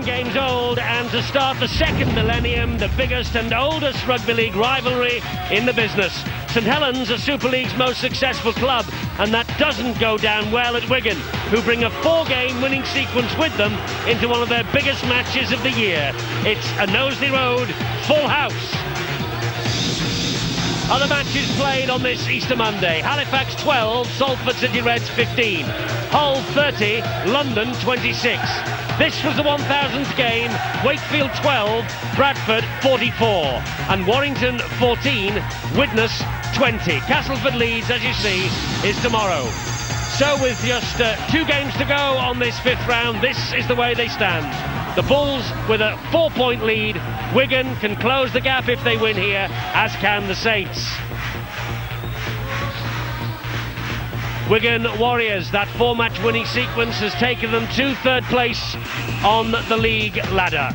games old, and to start the second millennium, the biggest and oldest rugby league rivalry in the business. St Helens are Super League's most successful club, and that doesn't go down well at Wigan, who bring a 4-game winning sequence with them into one of their biggest matches of the year. It's a Knowsley Road full house. Other matches played on this Easter Monday. Halifax 12, Salford City Reds 15. Hull 30, London 26. This was the 1000th game. Wakefield 12, Bradford 44. And Warrington 14, Widnes 20. Castleford Leeds, as you see, is tomorrow. So with just 2 games to go on this 5th round, this is the way they stand. The Bulls with a 4-point lead. Wigan can close the gap if they win here, as can the Saints. Wigan Warriors, that 4-match winning sequence has taken them to 3rd place on the league ladder.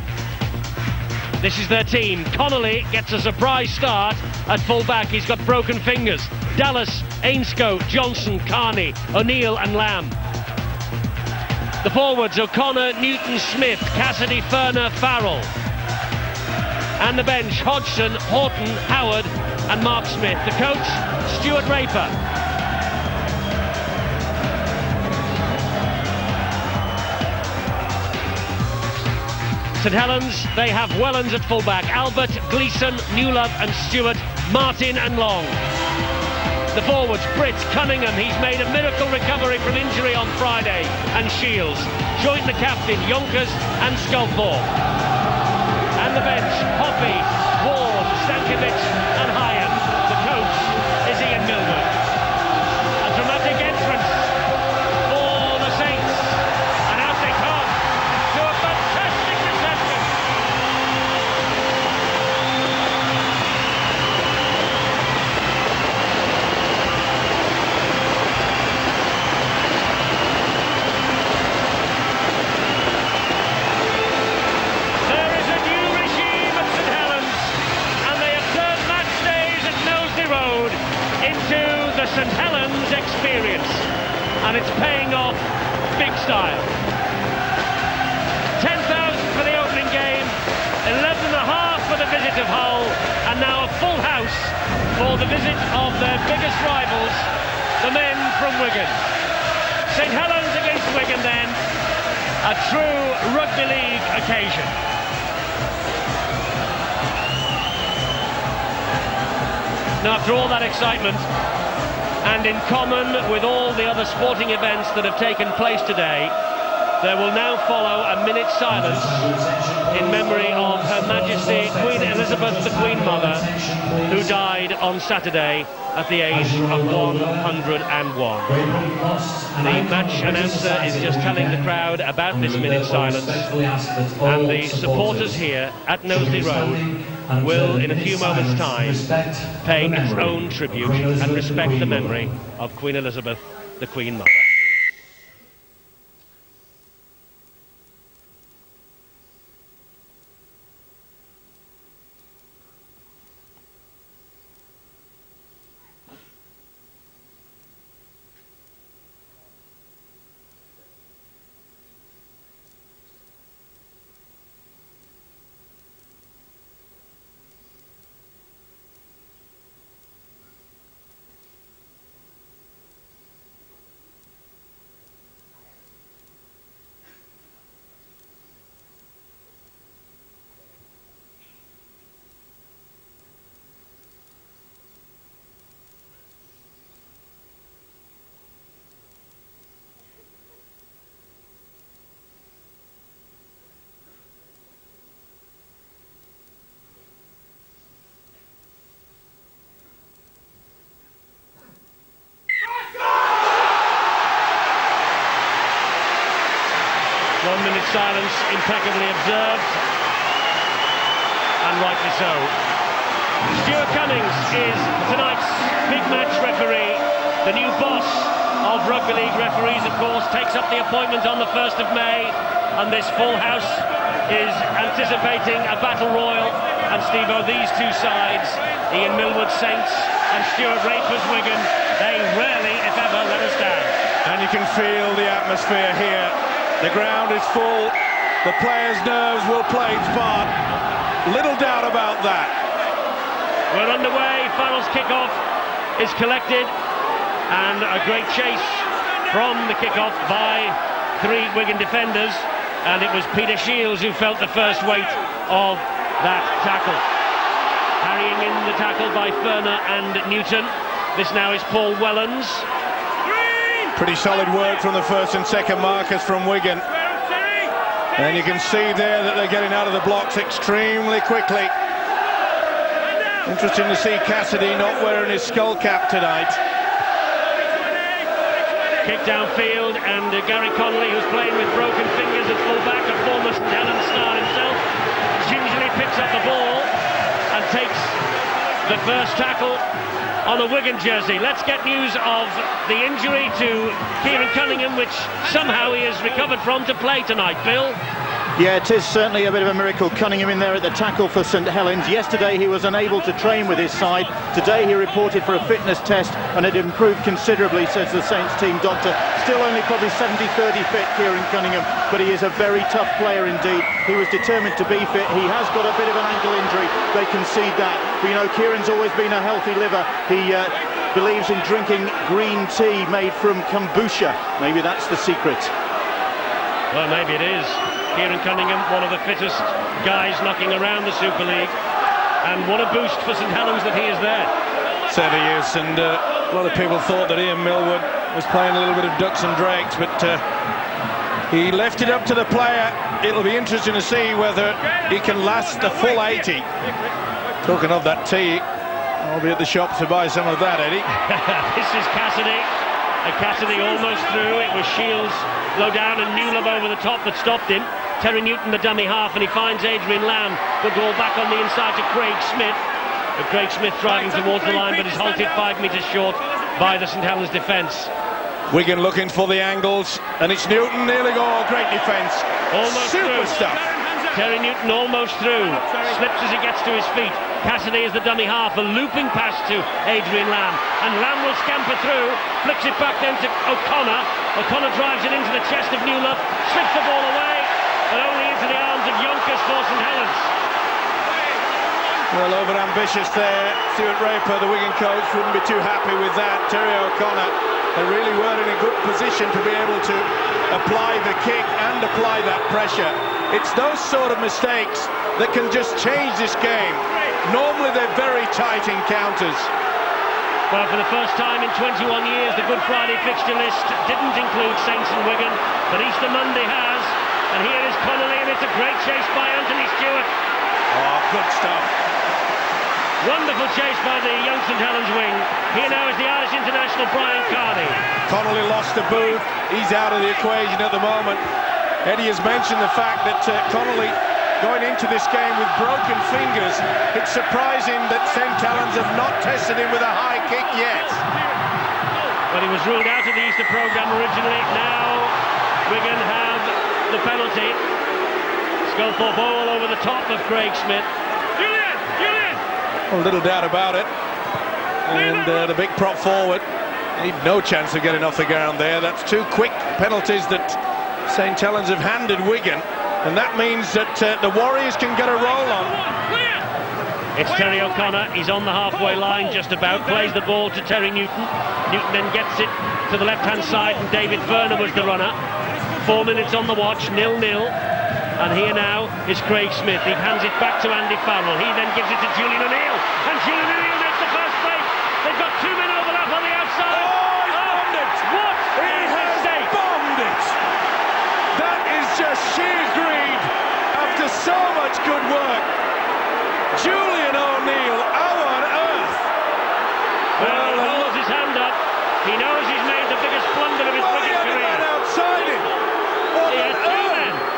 This is their team. Connolly gets a surprise start at full-back. He's got broken fingers. Dallas, Ainscote, Johnson, Carney, O'Neill and Lamb. The forwards, O'Connor, Newton, Smith, Cassidy, Ferner, Farrell. And the bench, Hodgson, Horton, Howard and Mark Smith. The coach, Stuart Raper. St Helens, they have Wellens at fullback, Albert, Gleeson, Newlove and Stewart, Martin and Long. The forwards, Britt, Cunningham, he's made a miracle recovery from injury on Friday, and Shields. Join the captain, Yonkers and Sculthorpe. And the bench, Hoppy, Ward, Stankiewicz and Hyan. The coach is Ian Millward. A dramatic entrance for the Saints. And out they come to a fantastic reception. There is a new regime at St Helens, and they have turned match days at Knowsley Road into the St Helens experience, and it's paying off big style. 10,000 for the opening game, 11.5 for the visit of Hull, and now a full house for the visit of their biggest rivals, the men from Wigan. St Helens against Wigan then, a true rugby league occasion. Now, after all that excitement, and in common with all the other sporting events that have taken place today, there will now follow a minute's silence in memory of Her Majesty Queen Elizabeth, the Queen Mother, who died on Saturday at the age of 101. The match announcer is just telling the crowd about this minute's silence, and the supporters here at Knowsley Road will, in a few moments' time, pay its own tribute and respect the memory of Queen Elizabeth, the Queen Mother. Silence impeccably observed, and rightly so. Stuart Cummings is tonight's big match referee. The new boss of Rugby League referees, of course, takes up the appointment on the 1st of May, and this full house is anticipating a battle royal. And Steve-O, these two sides, Ian Millward's Saints and Stuart Raper's Wigan, they rarely, if ever, let us down. And you can feel the atmosphere here. The ground is full. the players' nerves will play its part. Little doubt about that. We're underway. Farrell's kickoff is collected, and a great chase from the kickoff by 3 Wigan defenders, and it was Peter Shields who felt the first weight of that tackle. Harrying in the tackle by Ferner and Newton. This now is Paul Wellens. Pretty solid work from the first and second markers from Wigan. And you can see there that they're getting out of the blocks extremely quickly. Interesting to see Cassidy not wearing his skull cap tonight. Kick downfield, and Gary Connolly, who's playing with broken fingers at full-back, a former St Helens star himself, gingerly picks up the ball and takes the first tackle on a Wigan jersey. Let's get news of the injury to Kieran Cunningham, which somehow he has recovered from to play tonight. Bill? Yeah, it is certainly a bit of a miracle. Cunningham in there at the tackle for St Helens. Yesterday he was unable to train with his side. Today he reported for a fitness test and it improved considerably, says the Saints team doctor. Still only probably 70-30 fit, Kieran Cunningham, but he is a very tough player indeed. He was determined to be fit. He has got a bit of an ankle injury. They concede that. But you know, Kieran's always been a healthy liver. He believes in drinking green tea made from kombucha. Maybe that's the secret. Well, maybe it is. Kieran Cunningham, one of the fittest guys knocking around the Super League, and what a boost for St Helens that he is there. Certainly is, and a lot of people thought that Ian Millwood was playing a little bit of ducks and drakes, but he left it up to the player. It'll be interesting to see whether he can last the full 80. Talking of that tea, I'll be at the shop to buy some of that, Eddie. This is Cassidy. Cassidy almost through. It was Shields low down and Newlove over the top that stopped him. Terry Newton the dummy half, and he finds Adrian Lamb. Good ball back on the inside to Craig Smith. But Craig Smith driving towards the line, but is halted 5 metres short by the St Helens defence. Wigan looking for the angles, and it's Newton nearly goal. Great defence. Almost super through. Stuff. Terry Newton almost through. Slips as he gets to his feet. Cassidy is the dummy half, a looping pass to Adrian Lamb, and Lamb will scamper through, flicks it back then to O'Connor. O'Connor drives it into the chest of Newlove, slips the ball away, but only into the arms of Yonkers for St Helens. Well, over ambitious there. Stuart Raper, the Wigan coach, wouldn't be too happy with that. Terry O'Connor, they really were in a good position to be able to apply the kick and apply that pressure. It's those sort of mistakes that can just change this game. Normally they're very tight encounters. Well, for the first time in 21 years, the Good Friday fixture list didn't include Saints and Wigan, but Easter Monday has. And here is Connolly, and it's a great chase by Anthony Stewart. Oh, good stuff. Wonderful chase by the young St Helens wing. Here now is the Irish international Brian Carney. Connolly lost the booth. He's out of the equation at the moment. Eddie has mentioned the fact that Connolly going into this game with broken fingers. It's surprising that St Helens have not tested him with a high kick yet. Well, he was ruled out of the Easter programme originally. Now Wigan have the penalty. Sculthorpe all over the top of Craig Smith. A little doubt about it. And the big prop forward, need no chance of getting off the ground there. That's 2 quick penalties that St Helens have handed Wigan, and that means that the Warriors can get a roll on. It's Terry O'Connor. He's on the halfway line just about, plays the ball to Terry Newton. Newton then gets it to the left-hand side, and David Ferner was the runner. 4 minutes on the watch, 0-0. And here now is Craig Smith. He hands it back to Andy Farrell. He then gives it to Julian O'Neill. And Julian O'Neill makes the first break. They've got 2 men overlap on the outside. Oh, he's bombed it! What? He has bombed it! That is just sheer greed after so much good work. Julian O'Neill, how on earth? Well, he holds his hand up. He knows he's made the biggest blunder of his cricket career. He had outside him. He had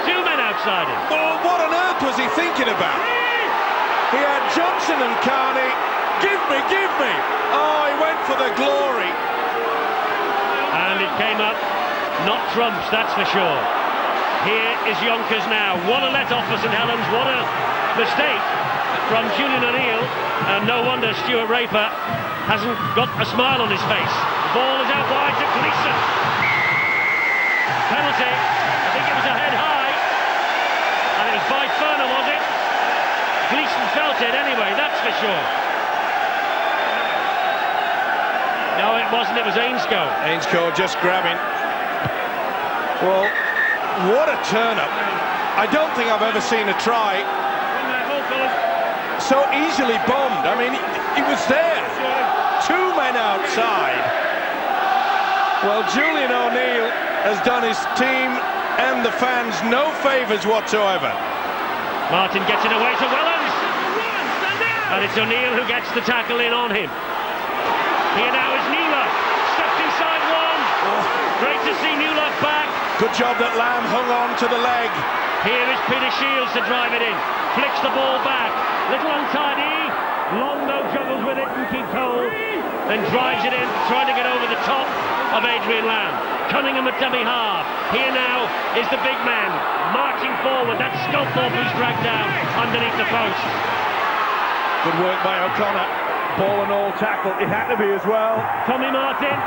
two men outside him. Oh, what on earth was he thinking about? He had Johnson and Carney. Give me, give me. Oh, he went for the glory. And it came up, not trumps, that's for sure. Here is Yonkers now. What a let-off for St Helens. What a mistake from Julian O'Neill. And no wonder Stuart Raper hasn't got a smile on his face. The ball is out wide to Gleeson. Penalty. I think it was a head high. Gleeson felt it anyway, that's for sure. No, it wasn't, it was Ainscough. Ainscough just grabbing. Well, what a turn-up. I don't think I've ever seen a try so easily bombed. I mean, he was there. Two men outside. Well, Julian O'Neill has done his team and the fans no favours whatsoever. Martin gets it away to Wellens. And it's O'Neill who gets the tackle in on him. Here now is Newler. Stepped inside one. Great to see Newler back. Good job that Lamb hung on to the leg. Here is Peter Shields to drive it in. Flicks the ball back. Little untidy. Longo juggles with it and keeps hold. Then drives it in, trying to get over the top of Adrian Lamb. Cunningham at dummy half. Here now is the big man marching forward. That's Sculthorpe who's dragged down underneath the post. Good work by O'Connor. Ball and all tackle. It had to be as well. Tommy Martin.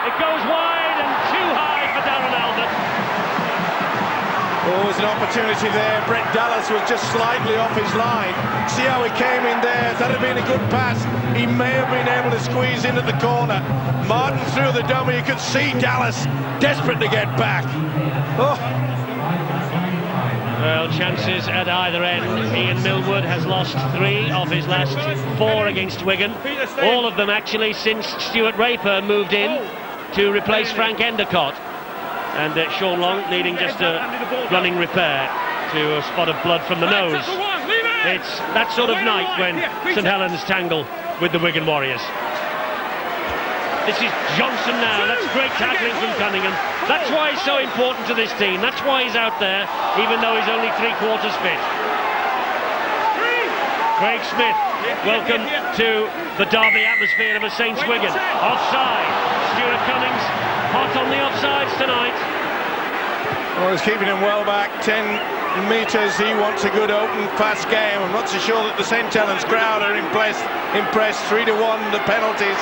It goes wide and too high for Darren Albert. Oh, there's an opportunity there. Brett Dallas was just slightly off his line. See how he came in there. If that had been a good pass, he may have been able to squeeze in at the corner. Martin threw the dummy. You could see Dallas desperate to get back. Oh. Well, chances at either end. Ian Millwood has lost 3 of his last 4 against Wigan. All of them actually since Stuart Raper moved in to replace Frank Endicott. And Sean Long needing just a running repair to a spot of blood from the nose. It's that sort of night when St Helens tangle with the Wigan Warriors. This is Johnson now. That's great tackling from Cunningham. That's why he's so important to this team. That's why he's out there, even though he's only 3/4 fit. Craig Smith, welcome to the derby atmosphere of a Saints Wigan. Offside. Stuart Cummings hot on the offsides tonight. Well, he's keeping him well back, 10 metres. He wants a good open, fast game. I'm not so sure that the St Helens crowd are impressed. 3-1, the penalties.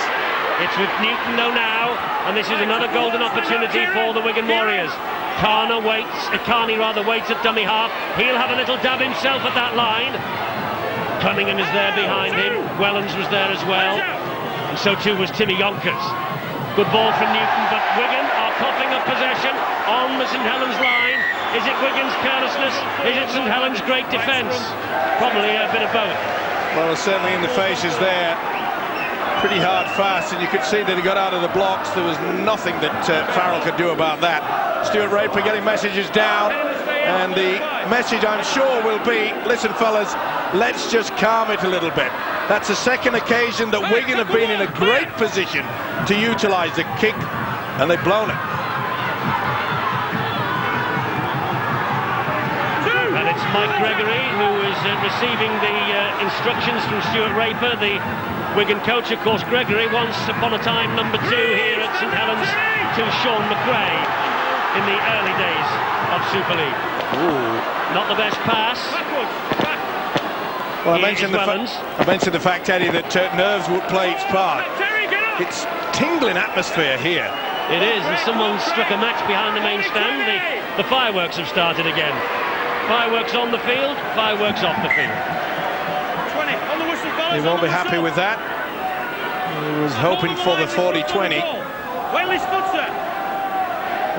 It's with Newton though now, and this is another golden opportunity for the Wigan Warriors. Carney waits at dummy half. He'll have a little dab himself at that line. Cunningham is there behind him. Wellens was there as well, and so too was Timmy Yonkers. Good ball from Newton, but Wigan are coughing up possession on the St Helens line. Is it Wigan's carelessness? Is it St Helens' great defence? Probably a bit of both. Well, certainly in the faces there. Pretty hard fast, and you could see that he got out of the blocks. There was nothing that Farrell could do about that. Stuart Raper getting messages down, and the message I'm sure will be, listen fellas, let's just calm it a little bit. That's the second occasion that Wigan have been in a great position to utilise the kick, and they've blown it. And it's Mike Gregory who is receiving the instructions from Stuart Raper, the Wigan coach. Of course, Gregory, once upon a time number 2 here at St Helens to Sean McRae in the early days of Super League. Ooh. Not the best pass. Well, I mentioned the fact, Eddie, that nerves would play its part. It's tingling atmosphere here. It is, and someone struck a match behind the main stand. The fireworks have started again. Fireworks on the field, fireworks off the field. He won't be happy with that. He was hoping for the 40-20.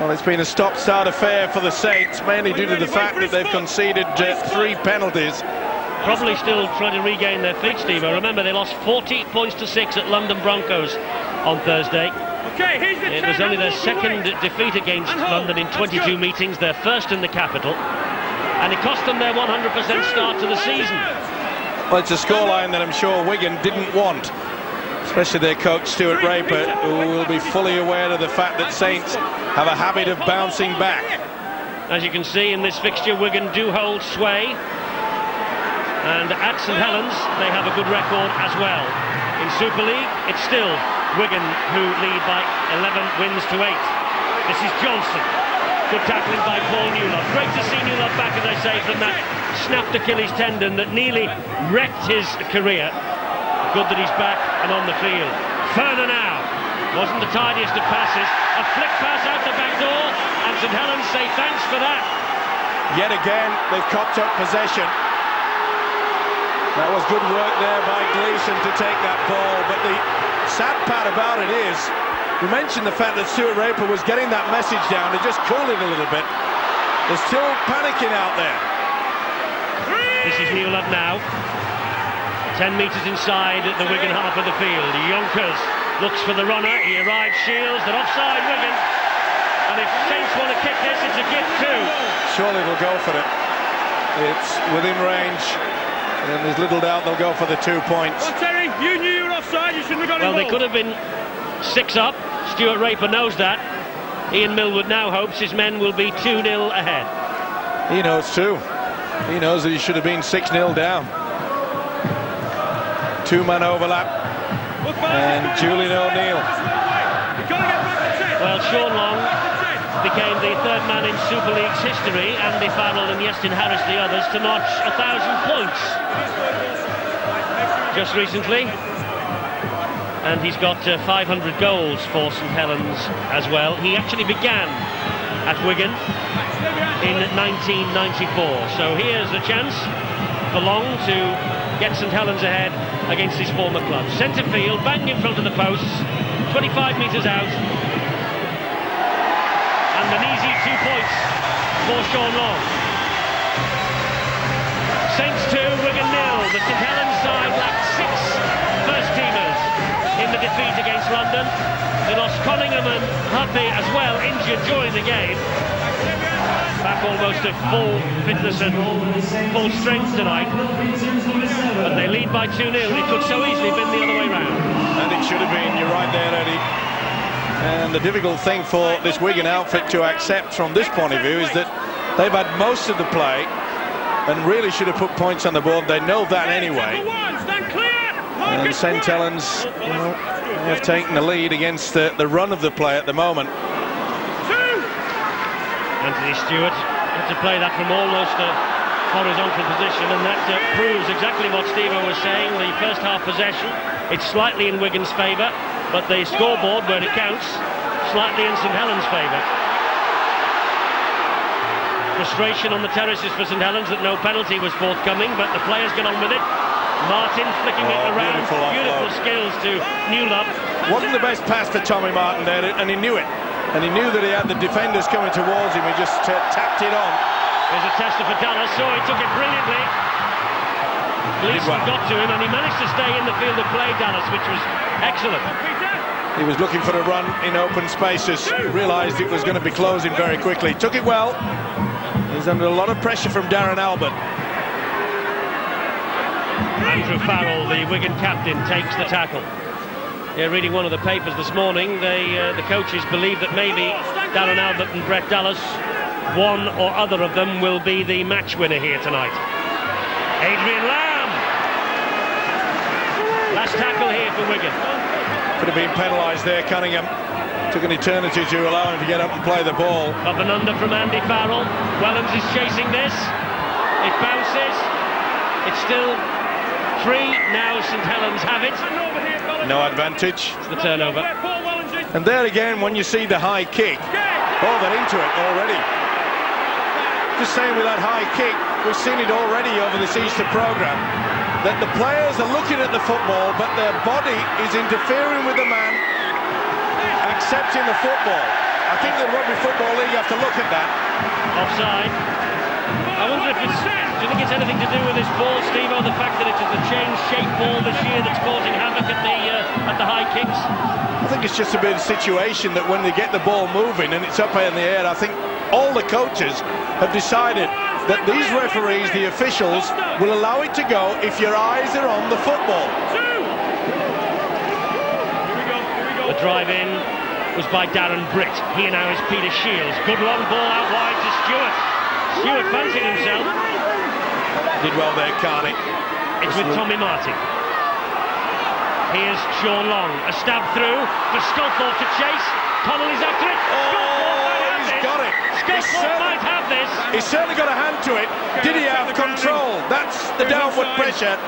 Well, it's been a stop-start affair for the Saints, mainly due to the fact that they've conceded 3 penalties. Probably still trying to regain their feet, Steve. Remember, they lost 40 points to 6 at London Broncos on Thursday. It was only their second defeat against London in 22 meetings, their first in the capital, and it cost them their 100% start to the season. Well, it's a scoreline that I'm sure Wigan didn't want, especially their coach Stuart Raper, who will be fully aware of the fact that Saints have a habit of bouncing back. As you can see in this fixture, Wigan do hold sway, and at St Helens they have a good record as well. In Super League, it's still Wigan who lead by 11 wins to 8. This is Johnson. Good tackling by Paul Newlove. Great to see Newlove back, as I say, from that snapped Achilles tendon that nearly wrecked his career. Good that he's back and on the field. Further now. Wasn't the tidiest of passes. A flick pass out the back door, and St Helens say thanks for that. Yet again, they've copped up possession. That was good work there by Gleeson to take that ball, but the sad part about it is, we mentioned the fact that Stuart Raper was getting that message down to just cool it a little bit. They're still panicking out there. This is Newlove now. 10 metres inside the Wigan half of the field. Yonkers looks for the runner. He arrives, Shields, they're offside Wigan. And if Saints want to kick this, it's a gift too. Surely they'll go for it. It's within range. And there's little doubt they'll go for the 2 points. Well, Terry, you knew you were offside, you shouldn't have got involved. Well, they could have been 6 up. Stuart Raper knows that. Ian Millwood now hopes his men will be 2-0 ahead. He knows too. He knows that he should have been 6-0 down. 2-man overlap. And Julian O'Neill. Well, Sean Long became the third man in Super League's history, Andy Farrell and Iestyn Harris the others, to notch 1,000 points just recently. And he's got 500 goals for St Helens as well. He actually began at Wigan in 1994. So here's a chance for Long to get St Helens ahead against his former club. Centre field, bang in front of the posts, 25 metres out. And an easy 2 points for Sean Long. Saints 2, Wigan 0. The St Helens side lacked 6 first-teamers in the defeat against London. They lost Conningham and Huppy as well, injured during the game. Back almost at full fitness and full strength tonight. But they lead by 2-0. It could so easily have been the other way round. And it should have been. You're right there, Eddie. And the difficult thing for this Wigan outfit to accept from this point of view is that they've had most of the play and really should have put points on the board. They know that anyway. And St Helens, well, they have taken the lead against the run of the play at the moment. Anthony Stewart had to play that from almost a horizontal position, and that proves exactly what Steve was saying. The first half possession, it's slightly in Wigan's favour, but the scoreboard, where it counts, slightly in St Helens' favour. Frustration on the terraces for St Helens that no penalty was forthcoming, but the players get on with it. Martin flicking it around, beautiful skills to Newlove. Wasn't the best pass to Tommy Martin there, and he knew it. And he knew that he had the defenders coming towards him. He just tapped it on. There's a tester for Dallas, so he took it brilliantly. Gleeson got to him, and he managed to stay in the field of play, Dallas, which was excellent. He was looking for a run in open spaces, realised it was going to be closing very quickly. Took it well. He's under a lot of pressure from Darren Albert. Andrew Farrell, the Wigan captain, takes the tackle. Yeah, reading one of the papers this morning, the coaches believe that maybe Darren Albert and Brett Dallas, one or other of them, will be the match winner here tonight. Adrian Lamb! Last tackle here for Wigan. Could have been penalised there, Cunningham. Took an eternity to allow him to get up and play the ball. Up and under from Andy Farrell. Wellens is chasing this. It bounces. It's still 3. Now St Helens have it. No advantage. It's the turnover. And there again, when you see the high kick, oh, they're into it already. Just saying, with that high kick, we've seen it already over this Easter programme, that the players are looking at the football, but their body is interfering with the man accepting the football. I think the Rugby Football League have to look at that. Offside. I wonder if it's... Do you think it's anything to do with this ball, Steve-O, the fact that it's a change-shape ball this year that's causing havoc at the high kicks? I think it's just a bit of a situation that when they get the ball moving and it's up in the air, I think all the coaches have decided that these referees, the officials, will allow it to go if your eyes are on the football. The drive in was by Darren Britt. Here now is Peter Shields. Good long ball out wide to Stewart. Stewart fancying himself. Did well there, Carney. It's with Tommy Martin. Here's Sean Long. A stab through for Sculthorpe to chase. Connolly's after it. He's got it. Sculthorpe might have this. He's certainly got a hand to it. Did he have control? That's the downward pressure.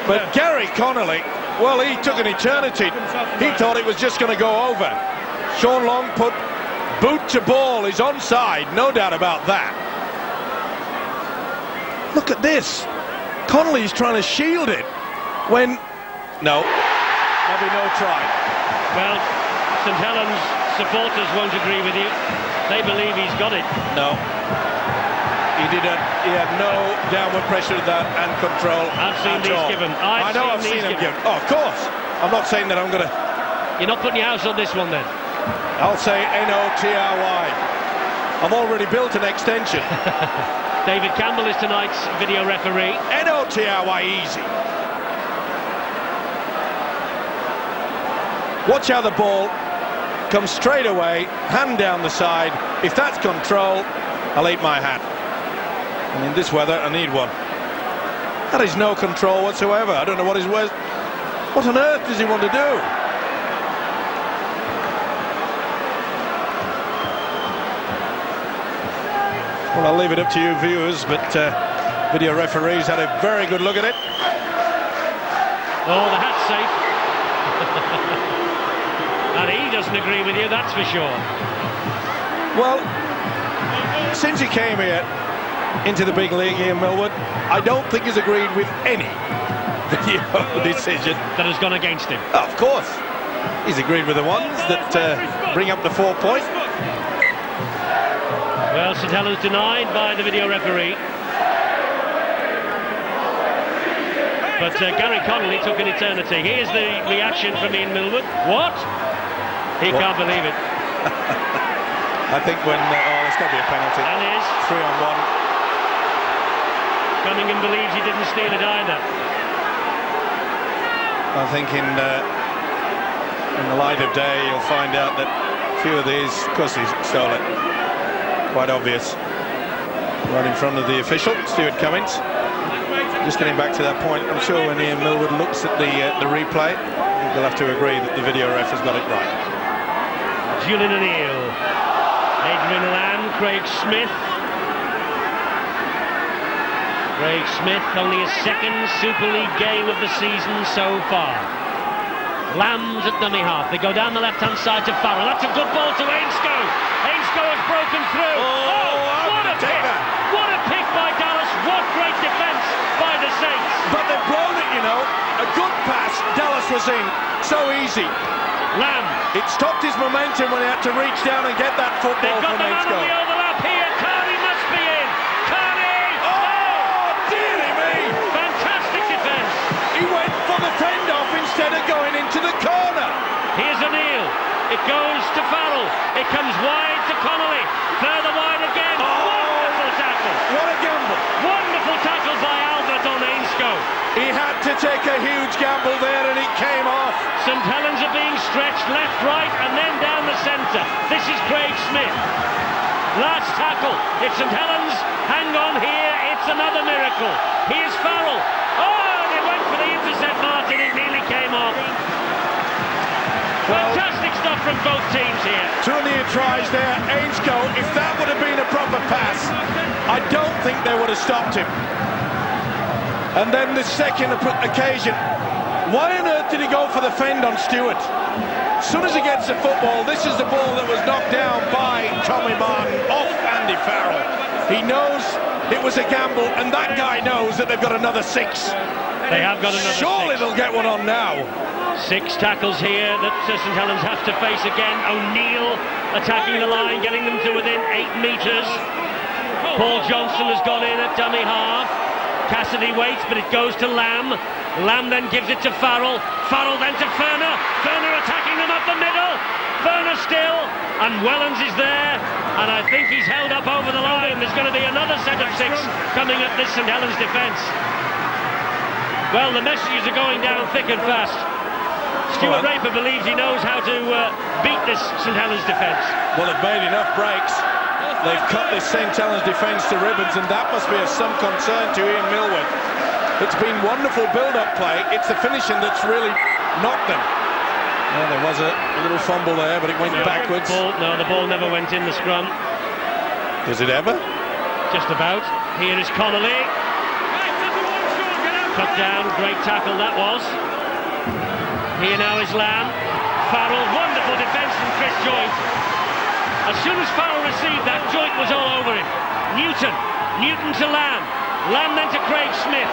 But Gary Connolly, well, he took an eternity. He thought it was just going to go over. Sean Long put boot to ball. He's onside, no doubt about that. Look at this. Connolly's trying to shield it when... No, there'll be no try. Well, St Helens supporters won't agree with you. They believe he's got it. No. He had no downward pressure of that and control. I've seen these all. given. I've seen them given. Oh, of course. I'm not saying that I'm going to... You're not putting your house on this one then? I'll say N-O-T-R-Y. I've already built an extension. David Campbell is tonight's video referee. N-O-T-R-Y, easy. Watch how the ball comes straight away, hand down the side. If that's control, I'll eat my hat. And in this weather, I need one. That is no control whatsoever. I don't know what on earth does he want to do? Well, I'll leave it up to you viewers, but video referees had a very good look at it. Oh, the hat's safe. And he doesn't agree with you, that's for sure. Well, since he came here into the big league here in Millwood, I don't think he's agreed with any video decision that has gone against him. Of course. He's agreed with the ones that bring up the 4 points. Well, St Helens denied by the video referee. But Gary Connolly took an eternity. Here's the reaction from Ian Millwood. What? He can't believe it. I think when... oh, there's got to be a penalty. And is. 3 on 1. Cunningham believes he didn't steal it either. I think in the light of day, you'll find out that a few of these, of course, he stole it. Quite obvious. Right in front of the official, Stuart Cummins. Just getting back to that point, I'm sure when Ian Millwood looks at the replay, he'll have to agree that the video ref has got it right. Julian O'Neill, Adrian Lamb, Craig Smith. Craig Smith, only his second Super League game of the season so far. Lamb's at dummy half. They go down the left-hand side to Farrell. That's a good ball to Ainscough. Ainscough has broken through. Oh, what a pick! What a pick by Dallas. What great defence by the Saints. But they've blown it, you know. A good pass. Dallas was in. So easy. Lamb. It stopped his momentum when he had to reach down and get that football from Ainscough. They've got the man on the overlap here. Carney must be in. Carney! Oh, dearie me! Fantastic defence. He went for the fend-off instead of going into the corner. Here's O'Neill. It goes to Farrell. It comes wide to Connolly. Further wide again. Oh, wonderful tackle. What a gamble. Wonderful tackle by Albert on Ainscough. He had to take a huge gamble there and it came off. St Helens are being stretched left, right and then down the centre. This is Craig Smith. Last tackle. If St Helens hang on here, it's another miracle. Here's Farrell. Oh, they went for the intercept, Martin. It nearly came off. Fantastic stuff from both teams here. 2 near tries there. Ainscough, if that would have been a proper pass, I don't think they would have stopped him. And then the second occasion, why on earth did he go for the fend on Stewart? As soon as he gets the football, this is the ball that was knocked down by Tommy Martin off Andy Farrell. He knows it was a gamble, and that guy knows that they've got another 6. They have got another 6. Surely they'll get one on now. 6 tackles here that St Helens have to face again. O'Neill attacking the line, getting them to within 8 metres. Paul Johnson has gone in at dummy half. Cassidy waits, but it goes to Lamb. Lamb then gives it to Farrell. Farrell then to Ferner. Ferner attacking them up the middle. Ferner still, and Wellens is there, and I think he's held up over the line. There's going to be another set of 6 coming at this St Helens defence. Well, the messages are going down thick and fast. Stuart Raper believes he knows how to beat this St Helens defence. Well, they've made enough breaks. They've cut this St Helens defence to ribbons, and that must be of some concern to Ian Millwood. It's been wonderful build-up play. It's the finishing that's really knocked them. Well, there was a little fumble there, but it went backwards. The ball never went in the scrum. Does it ever? Just about. Here is Connolly. Cut down, great tackle that was. Here now is Lamb. Farrell, wonderful defence from Chris Joynt. As soon as Farrell received that, Joynt was all over him. Newton to Lamb. Lamb then to Craig Smith.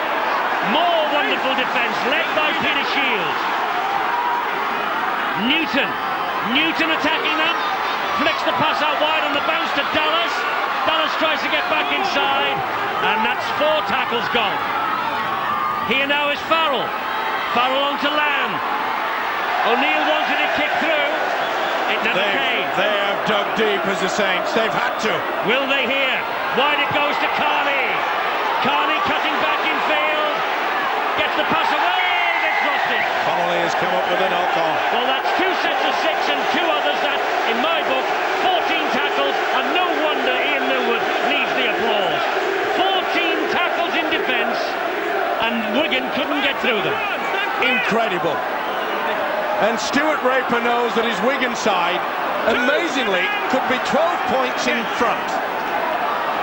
More wonderful defence, led by Peter Shields. Newton attacking them. Flicks the pass out wide on the bounce to Dallas. Dallas tries to get back inside, and that's 4 tackles gone. Here now is Farrell. Farrell on to Lamb. O'Neill wanted it kicked through. It never came. They have dug deep as the Saints. They've had to. Will they here? Wide it goes to Carney. Carney cutting back in field. Gets the pass away. They've lost it. Connolly has come up with a knock-on. Well, that's 2 sets of 6 and 2 others. That, in my book, 14 tackles, and no wonder Ian Millwood needs the applause. 14 tackles in defence, and Wigan couldn't get through them. Incredible. And Stuart Raper knows that his Wigan side, amazingly, could be 12 points in front.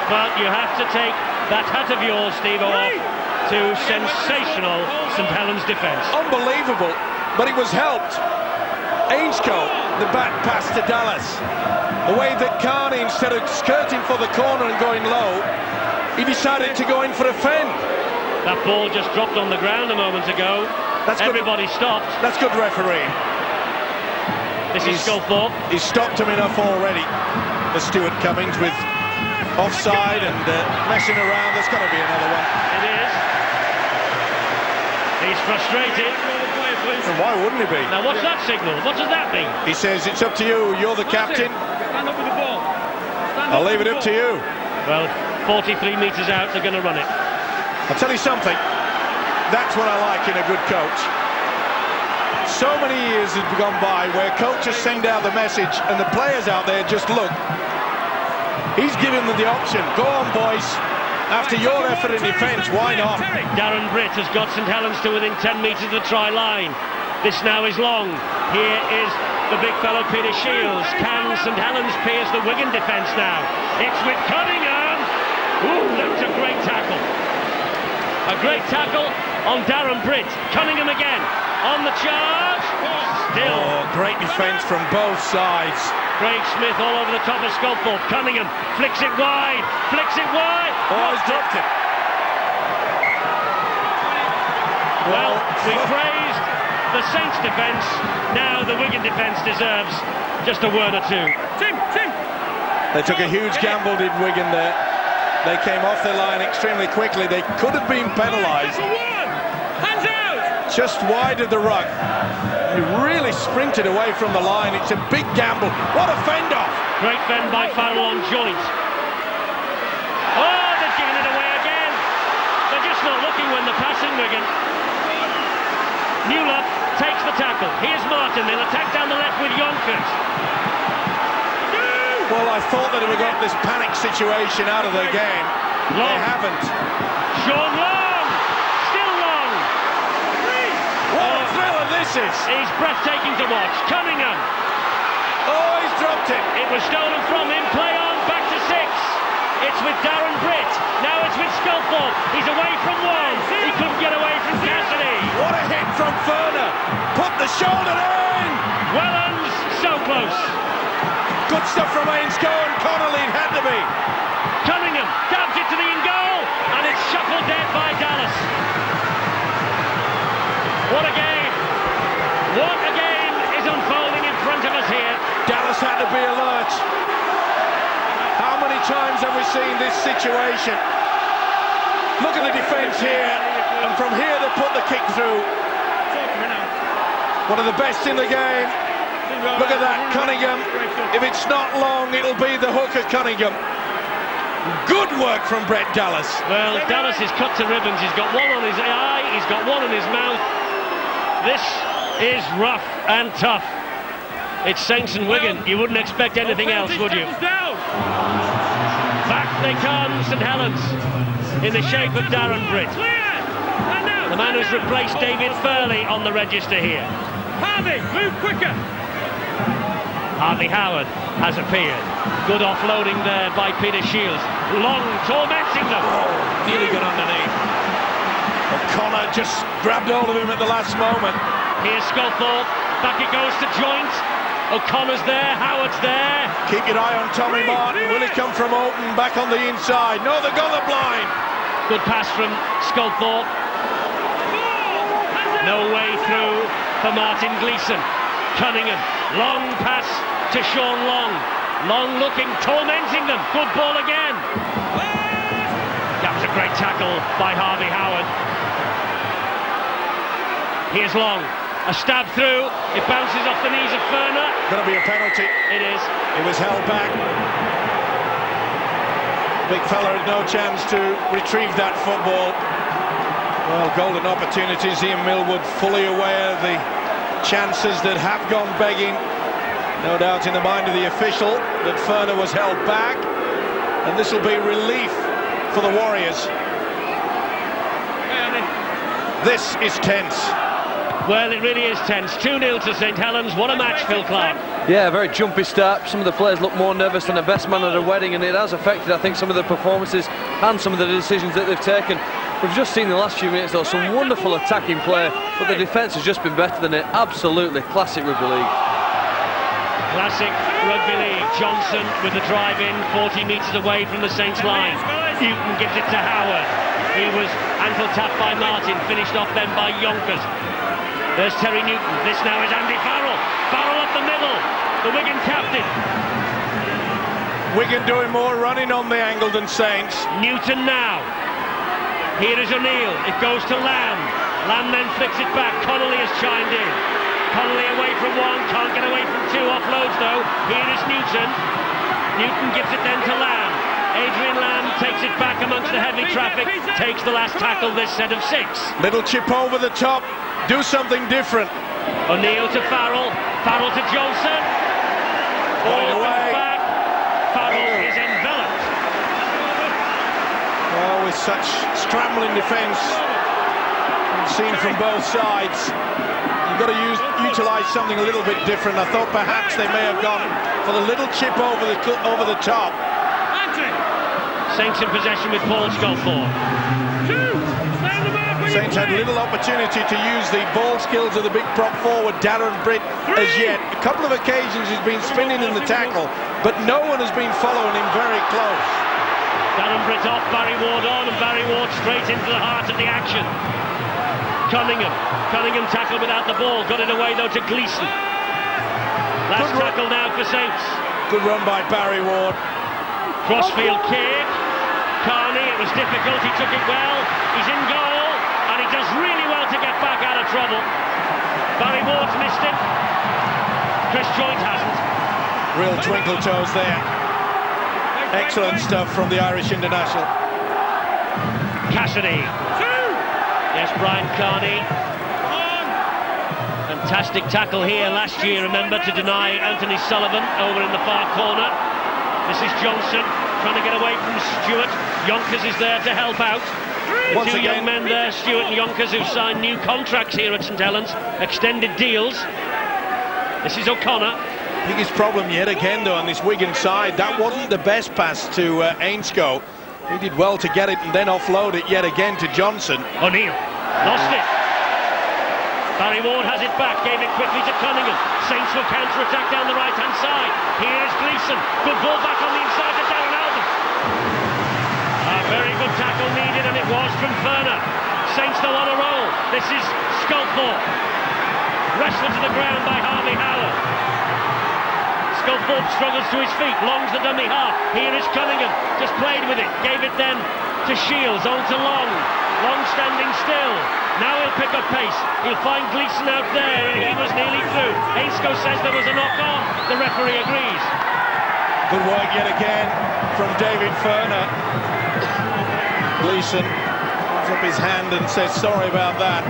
But you have to take that hat of yours, Steve, off to sensational St Helens defence. Unbelievable, but it was helped. Ainscote, the back pass to Dallas. The way that Carney, instead of skirting for the corner and going low, he decided to go in for a fend. That ball just dropped on the ground a moment ago. Everybody stopped. That's good refereeing. This is Sculthorpe. He's stopped him enough already. The Stuart Cummings with offside and messing around. There's got to be another one. It is. He's frustrated. And why wouldn't he be? Now what's that signal? What does that mean? He says it's up to you. You're the captain. Stand up with the ball. I'll leave it up to you. Well, 43 metres out, they're going to run it. I'll tell you something. That's what I like in a good coach. So many years have gone by where coaches send out the message and the players out there just look. He's giving them the option. Go on, boys. After your effort in defence, why not? Darren Britt has got St Helens to within 10 metres of the try line. This now is long. Here is the big fellow Peter Shields. Can St Helens pierce the Wigan defence now? It's with Cunningham. Ooh, that's a great tackle. A great tackle on Darren Britt. Cunningham again on the charge. Still. Oh, great defence from both sides. Craig Smith all over the top of Sculthorpe. Cunningham flicks it wide. Oh, he's dropped it. Well, we praised the Saints defence. Now the Wigan defence deserves just a word or two. Tim. They took a huge gamble, did Wigan there. They came off their line extremely quickly. They could have been penalised. Hands out! Just wide of the ruck. He really sprinted away from the line. It's a big gamble. What a fend-off! Great fend by Farrell on joint. Oh, they've given it away again. They're just not looking when they're passing Wigan. Newlop takes the tackle. Here's Martin. They'll attack down the left with Yonkers. Well, I thought that we got this panic situation out of the game. Long. They haven't. Sean Long! Still Long! What a thriller this is! He's breathtaking to watch. Cunningham! Oh, he's dropped it! It was stolen from him. Play on, back to 6. It's with Darren Britt. Now it's with Sculthorpe. He's away from one. He couldn't get away from Cassidy. What a hit from Ferner! Put the shoulder in! Wellens, so close. Good stuff from Ainscote and Connolly, it had to be. Cunningham dabs it to the in goal, and it's shuffled dead by Dallas. What a game! What a game is unfolding in front of us here. Dallas had to be alert. How many times have we seen this situation? Look at the defence here, and from here they put the kick through. One of the best in the game. Look at that, Cunningham. If it's not long, it'll be the hook of Cunningham. Good work from Brett Dallas. Well, Dallas is cut to ribbons. He's got one on his eye, he's got one in his mouth. This is rough and tough. It's Saints and Wigan. You wouldn't expect anything else, would you? Back they come, St Helens, in the shape of Darren Britt. The man who's replaced David Furley on the register here. Harvey, move quicker. Harvey Howard has appeared. Good offloading there by Peter Shields. Long, tormenting them. Nearly got underneath. O'Connor just grabbed hold of him at the last moment. Here's Sculthorpe. Back it goes to joint. O'Connor's there, Howard's there. Keep your eye on Tommy Martin. Will he come from open back on the inside? No, they've got the blind. Good pass from Sculthorpe. No way through for Martin Gleeson. Cunningham, long pass to Sean Long. Long looking, tormenting them. Good ball again. That was a great tackle by Harvey Howard. Here's Long. A stab through. It bounces off the knees of Ferner. Going to be a penalty. It is. It was held back. Big fella had no chance to retrieve that football. Well, golden opportunities. Ian Millwood fully aware of the chances that have gone begging. No doubt in the mind of the official that Ferner was held back. And this will be relief for the Warriors. This is tense. Well, it really is tense. 2-0 to St Helens. What a match, Phil Clark. Yeah, a very jumpy start. Some of the players look more nervous than the best man at a wedding, and it has affected, I think, some of the performances and some of the decisions that they've taken. We've just seen the last few minutes, though, some wonderful attacking play, but the defence has just been better than it. Absolutely classic rugby league. Classic rugby league. Johnson with the drive in, 40 metres away from the Saints line. Newton gives it to Howard. He was ankle tapped by Martin, finished off then by Yonkers. There's Terry Newton. This now is Andy Farrell. Farrell up the middle. The Wigan captain. Wigan doing more running on the angle than Saints. Newton now. Here is O'Neill. It goes to Lamb. Lamb then flicks it back. Connolly has chimed in. Connolly away from one. Can't get away from two. Offloads though. Here is Newton. Newton gives it then to Lamb. Adrian Lamb takes it back amongst the heavy traffic. Takes the last tackle this set of 6. Little chip over the top. Do something different. O'Neill to Farrell. Farrell to Johnson. Ball away. Back. Farrell is enveloped. Oh, with such scrambling defence seen from both sides, you've got to utilise something a little bit different. I thought perhaps they may have gone for the little chip over the top. Saints in possession with Paul Sculthorpe. Saints had little opportunity to use the ball skills of the big prop forward Darren Britt as yet. A couple of occasions he's been spinning in the tackle, but no one has been following him very close. Darren Britt off, Barry Ward on, and Barry Ward straight into the heart of the action. Cunningham tackled without the ball, got it away though to Gleeson. Last tackle now for Saints. Good run by Barry Ward. Crossfield kick. Carney, it was difficult, he took it well. He's in goal, and he does really well to get back out of trouble. Barry Ward's missed it. Chris Joint hasn't. Real twinkle toes there. Excellent stuff from the Irish international. Cassidy. Yes, Brian Carney. Fantastic tackle here last year, remember, to deny Anthony Sullivan over in the far corner. This is Johnson trying to get away from Stewart. Yonkers is there to help out. The two young men there, Stewart and Yonkers, who signed new contracts here at St Helens, extended deals. This is O'Connor. Biggest problem yet again though on this Wigan side, that wasn't the best pass to Ainscough. He did well to get it and then offload it yet again to Johnson. O'Neill lost it. Barry Ward has it back, gave it quickly to Cunningham. Saints will counter-attack down the right-hand side. Here is Gleeson. Good ball back on the inside to Darren Alden. A very good tackle needed, and it was from Ferner. Saints though on a roll. This is Sculthorpe. Wrestled to the ground by Harvey Howard. Sculthorpe struggles to his feet. Long's the dummy half. Here is Cunningham. Just played with it. Gave it then to Shields. On to Long. Long standing still. Now he'll pick up pace. He'll find Gleeson out there, and he was nearly through. Ainscough says there was a knock-on. The referee agrees. Good work yet again from David Ferner. Gleeson holds up his hand and says sorry about that.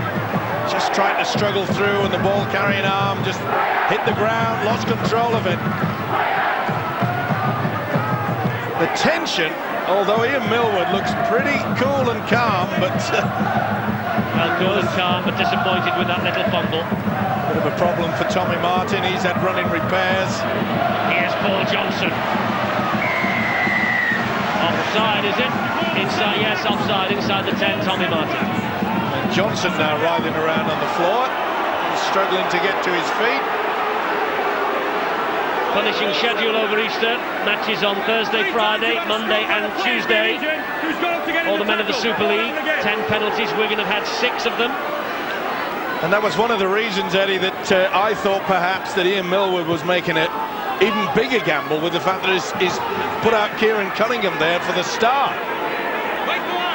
Just tried to struggle through, and the ball carrying arm just hit the ground, lost control of it. The tension, although Ian Millwood looks pretty cool and calm, but well, cool and calm, but disappointed with that little fumble. Bit of a problem for Tommy Martin. He's had running repairs. Here's Paul Johnson. Offside, is it? Inside, yes, offside, inside the 10, Tommy Martin. And Johnson now writhing around on the floor. He's struggling to get to his feet. Punishing schedule over Easter. Matches on Thursday, Friday, Monday and Tuesday. All the men of the Super League. 10 penalties. Wigan have had 6 of them. And that was one of the reasons, Eddie, that I thought perhaps that Ian Millward was making an even bigger gamble with the fact that he's put out Kieran Cunningham there for the start.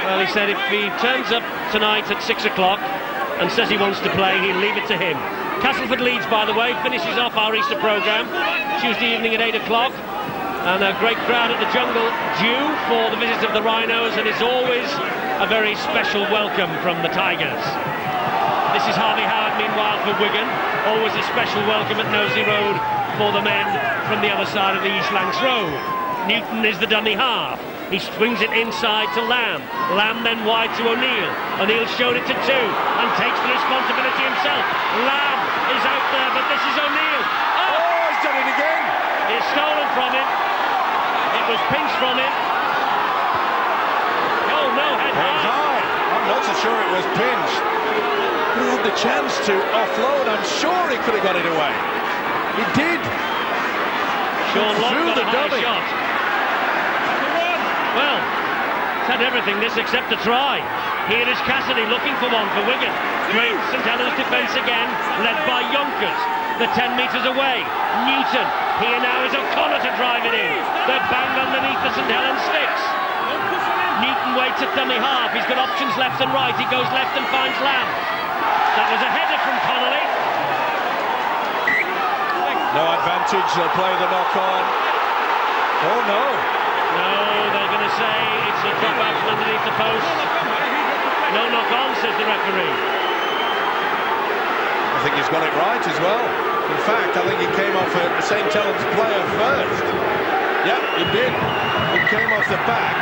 Well, he said if he turns up tonight at 6 o'clock and says he wants to play, he'll leave it to him. Castleford Leeds, by the way, finishes off our Easter programme Tuesday evening at 8 o'clock. And a great crowd at the Jungle due for the visit of the Rhinos, and it's always a very special welcome from the Tigers. This is Harvey Howard, meanwhile, for Wigan. Always a special welcome at Nosey Road for the men from the other side of the East Lancs Road. Newton is the dummy half. He swings it inside to Lamb. Lamb then wide to O'Neill. O'Neill showed it to 2 and takes the responsibility himself. Lamb is out there, but this is O'Neill. Oh, he's done it again. It's stolen from him. It was pinched from him. Oh no, head high. I'm not so sure it was pinched. He had the chance to offload. I'm sure he could have got it away. He did. Sean Locke Through got the a high dummy. shot. Well, it's had everything this except a try. Here is Cassidy looking for one for Wigan. Great St Helens defence again, led by Yonkers. The 10 metres away. Newton. Here now is O'Connor to drive it in. They're banged underneath the St Helens sticks. Newton waits at dummy half. He's got options left and right. He goes left and finds Lamb. That was a header from Connolly. No advantage. They'll play the knock on. Oh no. No, they're going to say it's a drop out from underneath the post. No knock on, says the referee. I think he's got it right as well. In fact, I think he came off a St Helens player first. Yep, he did. It came off the back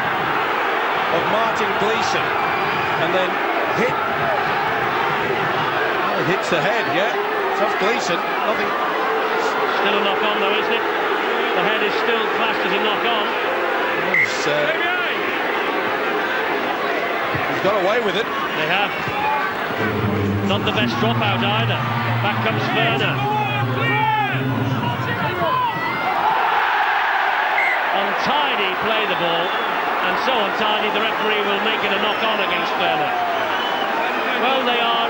of Martin Gleeson and then hit. Oh, it hits the head, yeah. It's off Gleeson. Nothing. Still a knock on though, isn't it? The head is still classed as a knock on. He's got away with it. They have. Not the best dropout either. Back comes Werner. Untidy play the ball, and so untidy the referee will make it a knock-on against Werner. Well, they are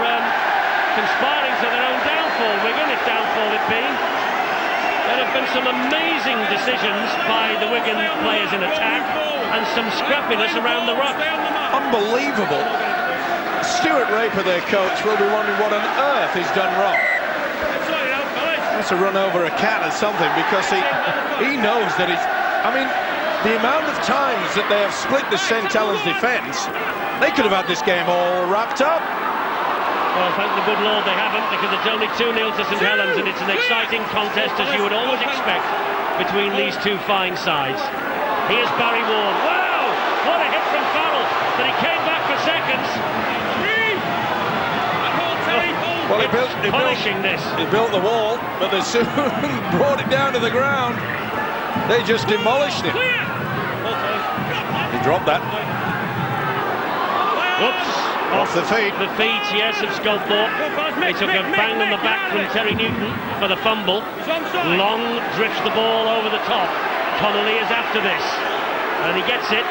conspiring to their own downfall, Wigan, if downfall it be. There have been some amazing decisions by the Wigan players in attack and some scrappiness around the ruck. Unbelievable. Stuart Raper, their coach, will be wondering what on earth he's done wrong. That's to run over a cat or something, because he knows that he's... I mean, the amount of times that they have split the St Helens defence, they could have had this game all wrapped up. Well, thank the good Lord they haven't, because it's only 2-0 to St Helens, and it's an exciting contest, as you would always expect, between these two fine sides. Here's Barry Ward. Wow! What a hit from Farrell, but he came back for seconds. Well, he built the wall, but they soon brought it down to the ground. They just demolished it. He dropped that. Oops. Off the feet. The feet, yes, of Sculthorpe. They took a bang on the back from Terry Newton for the fumble. Long drifts the ball over the top. Connolly is after this, and he gets it.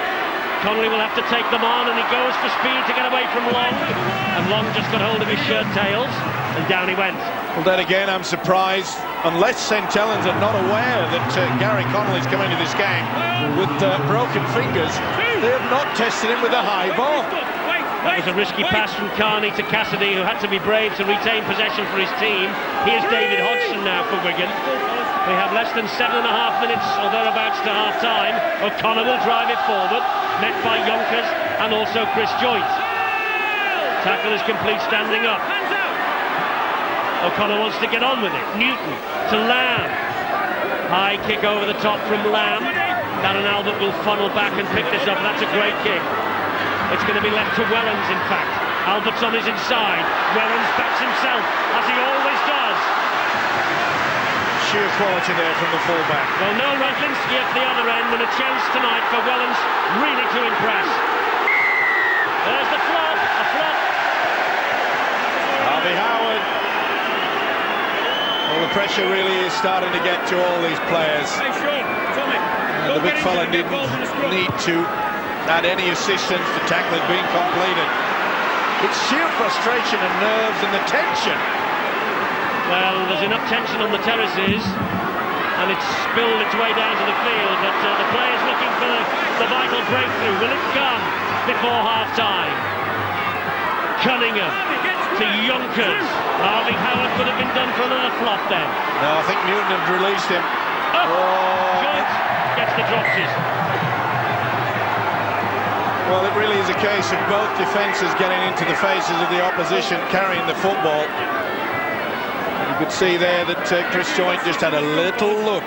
Connolly will have to take them on, and he goes for speed to get away from Long, and Long just got hold of his shirt tails, and down he went. Well, then again, I'm surprised, unless St Helens are not aware that Gary Connolly's come into this game with broken fingers, they have not tested him with a high ball. That was a risky pass from Carney to Cassidy, who had to be brave to retain possession for his team. Here's David Hodgson now for Wigan. We have less than 7.5 minutes or thereabouts to half-time. O'Connor will drive it forward, met by Yonkers and also Chris Joyce. Tackle is complete standing up. O'Connor wants to get on with it. Newton to Lamb. High kick over the top from Lamb. Darren Albert will funnel back and pick this up. That's a great kick. It's going to be left to Wellens, in fact. Albert's on his inside. Wellens backs himself, as he always does. Sheer quality there from the fullback. Well, no Radlinski at the other end, and a chance tonight for Wellens really to impress. There's the flop, a flop. Harvey Howard. Well, the pressure really is starting to get to all these players. And the big fella didn't need to add any assistance. The tackle had been completed. It's sheer frustration and nerves and the tension. Well, there's enough tension on the terraces, and it's spilled its way down to the field, but the players looking for the vital breakthrough. Will it come before half-time? Cunningham to Yonkers. Harvey Howard could have been done for another flop then. No, I think Newton had released him. Joyce gets the dropsies. Well, it really is a case of both defences getting into the faces of the opposition, carrying the football. You could see there that Chris Joynt just had a little look.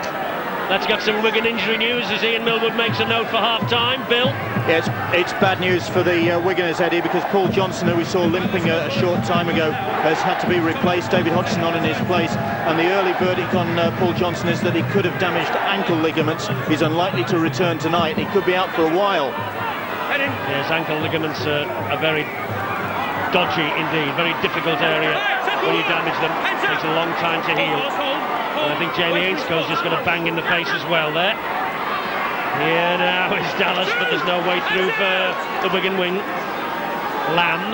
Let's get some Wigan injury news as Ian Millwood makes a note for half-time. Bill? Yes, it's bad news for the Wiganers, Eddie, because Paul Johnson, who we saw limping a short time ago, has had to be replaced. David Hodgson on in his place, and the early verdict on Paul Johnson is that he could have damaged ankle ligaments. He's unlikely to return tonight. He could be out for a while. Yes, ankle ligaments are very dodgy indeed, very difficult area when you damage them. It takes a long time to heal. And I think Jamie Ainsco's just going to bang in the face as well there. Here now is Dallas, but there's no way through for the Wigan wing. Lamb.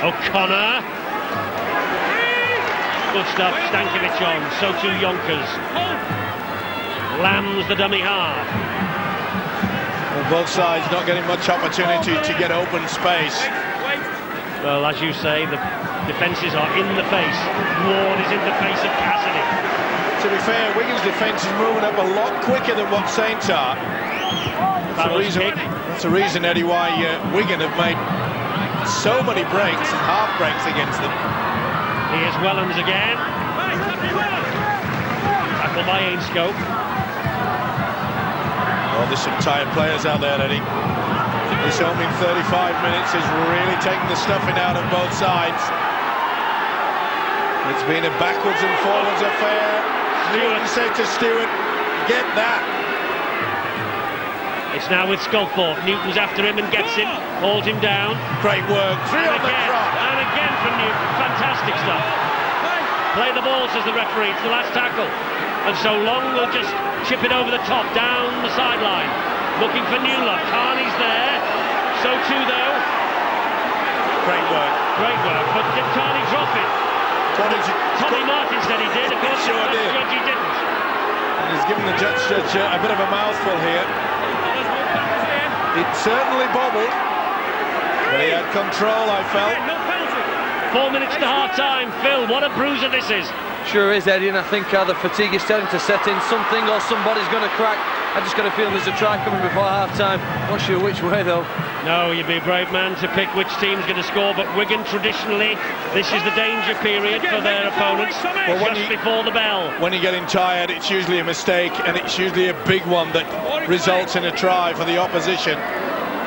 O'Connor. Good stuff. Stankovic on. So too Yonkers. Lamb's the dummy half. Well, both sides not getting much opportunity to get open space. Well, as you say, the defences are in the face. Ward is in the face of Cassidy. To be fair, Wigan's defence is moving up a lot quicker than what Saints are. That's the reason, Eddie, why Wigan have made so many breaks and half breaks against them. Here's Wellens again. Tackle by Ainscow. Well, there's some tired players out there, Eddie. This opening 35 minutes is really taking the stuffing out of both sides. It's been a backwards and forwards affair. Newton said to Stewart, get that. It's now with Sculthorpe. Newton's after him and gets him, holds him down. Great work. Three on the trot. And again from Newton. Fantastic stuff. Play the ball, says the referee. It's the last tackle. And so Long will just chip it over the top, down the sideline. Looking for Newlock. Carney's there. So too, though. Great work. Great work. But did Carney drop it? Tommy Martin said he did. Of course, sure the did. judge he didn't. And he's given the judge a bit of a mouthful here. It certainly bobbled, but he had control, I felt. 4 minutes to half-time. Phil, what a bruiser this is. Sure is, Eddie, and I think the fatigue is starting to set in. Something or somebody's going to crack. I just got a feeling there's a try coming before half-time. Not sure which way, though. No, you'd be a brave man to pick which team's going to score, but Wigan, traditionally, this is the danger period for their opponents, well, just before the bell. When you're getting tired, it's usually a mistake, and it's usually a big one that results in a try for the opposition.